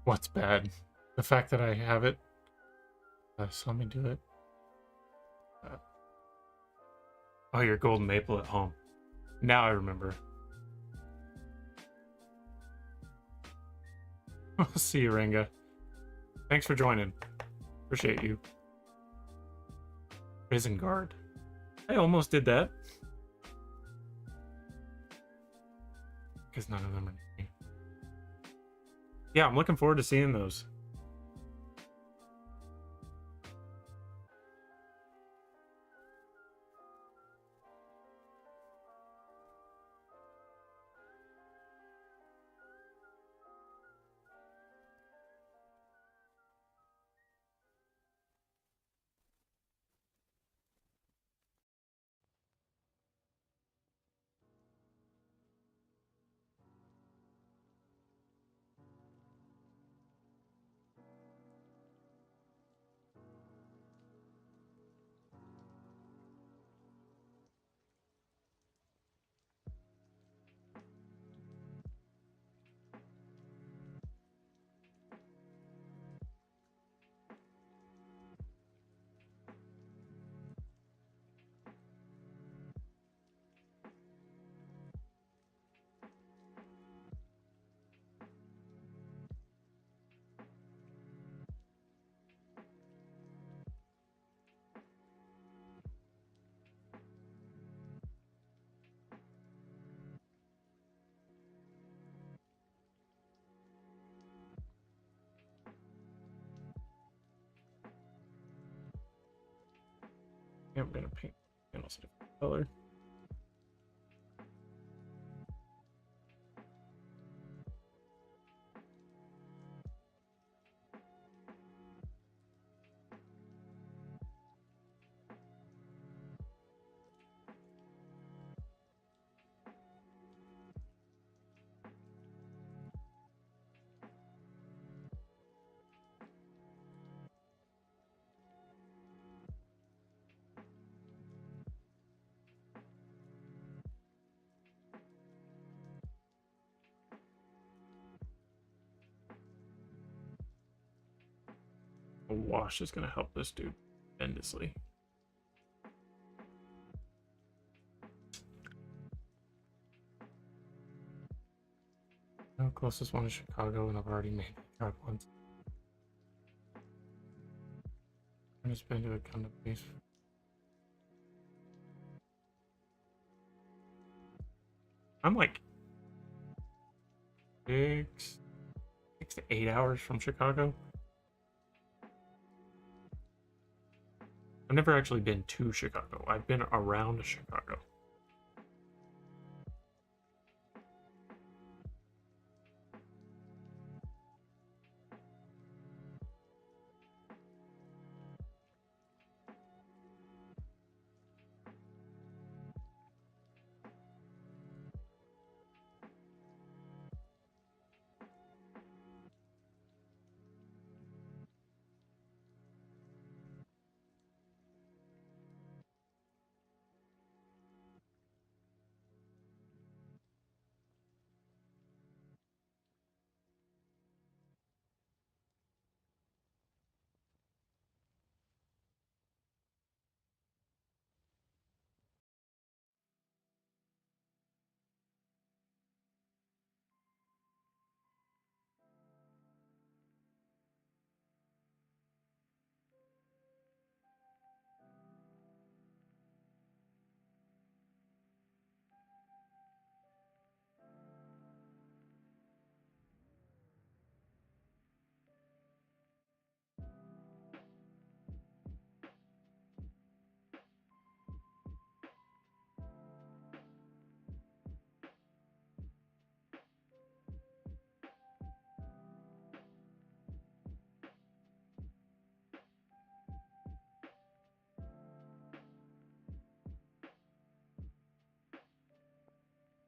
What's bad? The fact that I have it. Saw me do it. Oh, your golden maple at home. Now I remember. See you, Renga. Thanks for joining. Appreciate you. Prison guard. I almost did that. Because none of them are new. Yeah, I'm looking forward to seeing those. Yeah, I'm gonna paint panels a different color. A wash is gonna help this dude tremendously. No, closest one is Chicago, and I've already made the truck once. I'm just been to a kind of base. I'm like 6 to 8 hours from Chicago. I've never actually been to Chicago. I've been around Chicago.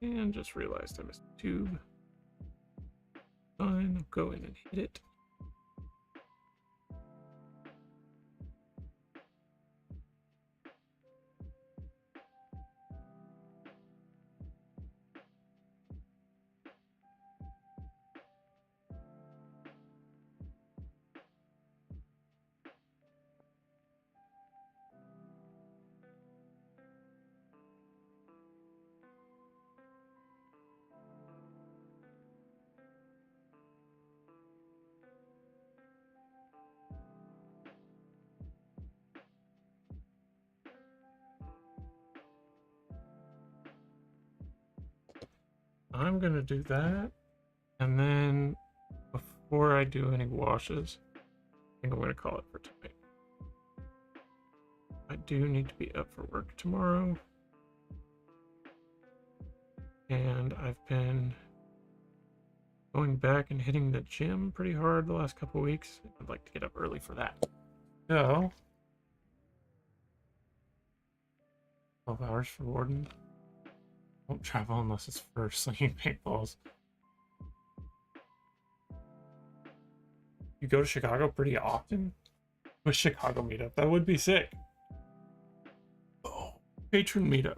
And just realized I missed a tube. Fine, I'll go in and hit it. I'm gonna do that, and then before I do any washes, I think I'm gonna call it for tonight. I do need to be up for work tomorrow, and I've been going back and hitting the gym pretty hard the last couple weeks. I'd like to get up early for that. So, 12 hours for Warden. Won't travel unless it's for slinging paintballs. You go to Chicago pretty often? With Chicago meetup, that would be sick. Oh, patron meetup.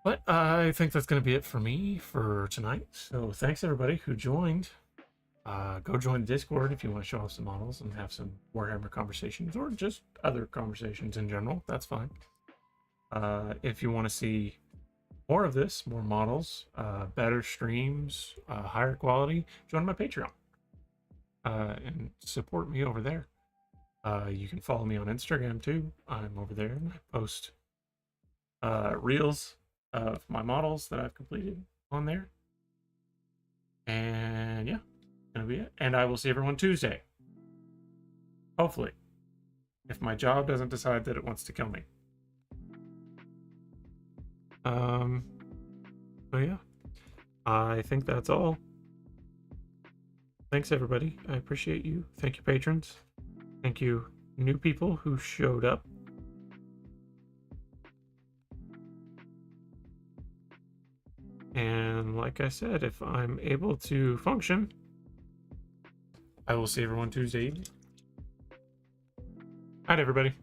But I think that's going to be it for me for tonight. So thanks everybody who joined. Go join the Discord if you want to show off some models and have some Warhammer conversations, or just other conversations in general. That's fine. If you want to see more of this, more models, better streams, higher quality, join my Patreon and support me over there. You can follow me on Instagram too. I'm over there and I post reels of my models that I've completed on there. And yeah, gonna be it. And I will see everyone Tuesday. Hopefully. If my job doesn't decide that it wants to kill me. But yeah, I think that's all. Thanks everybody. I appreciate you. Thank you, patrons. Thank you, new people who showed up. And like I said, if I'm able to function, I will see everyone Tuesday evening. All right, everybody.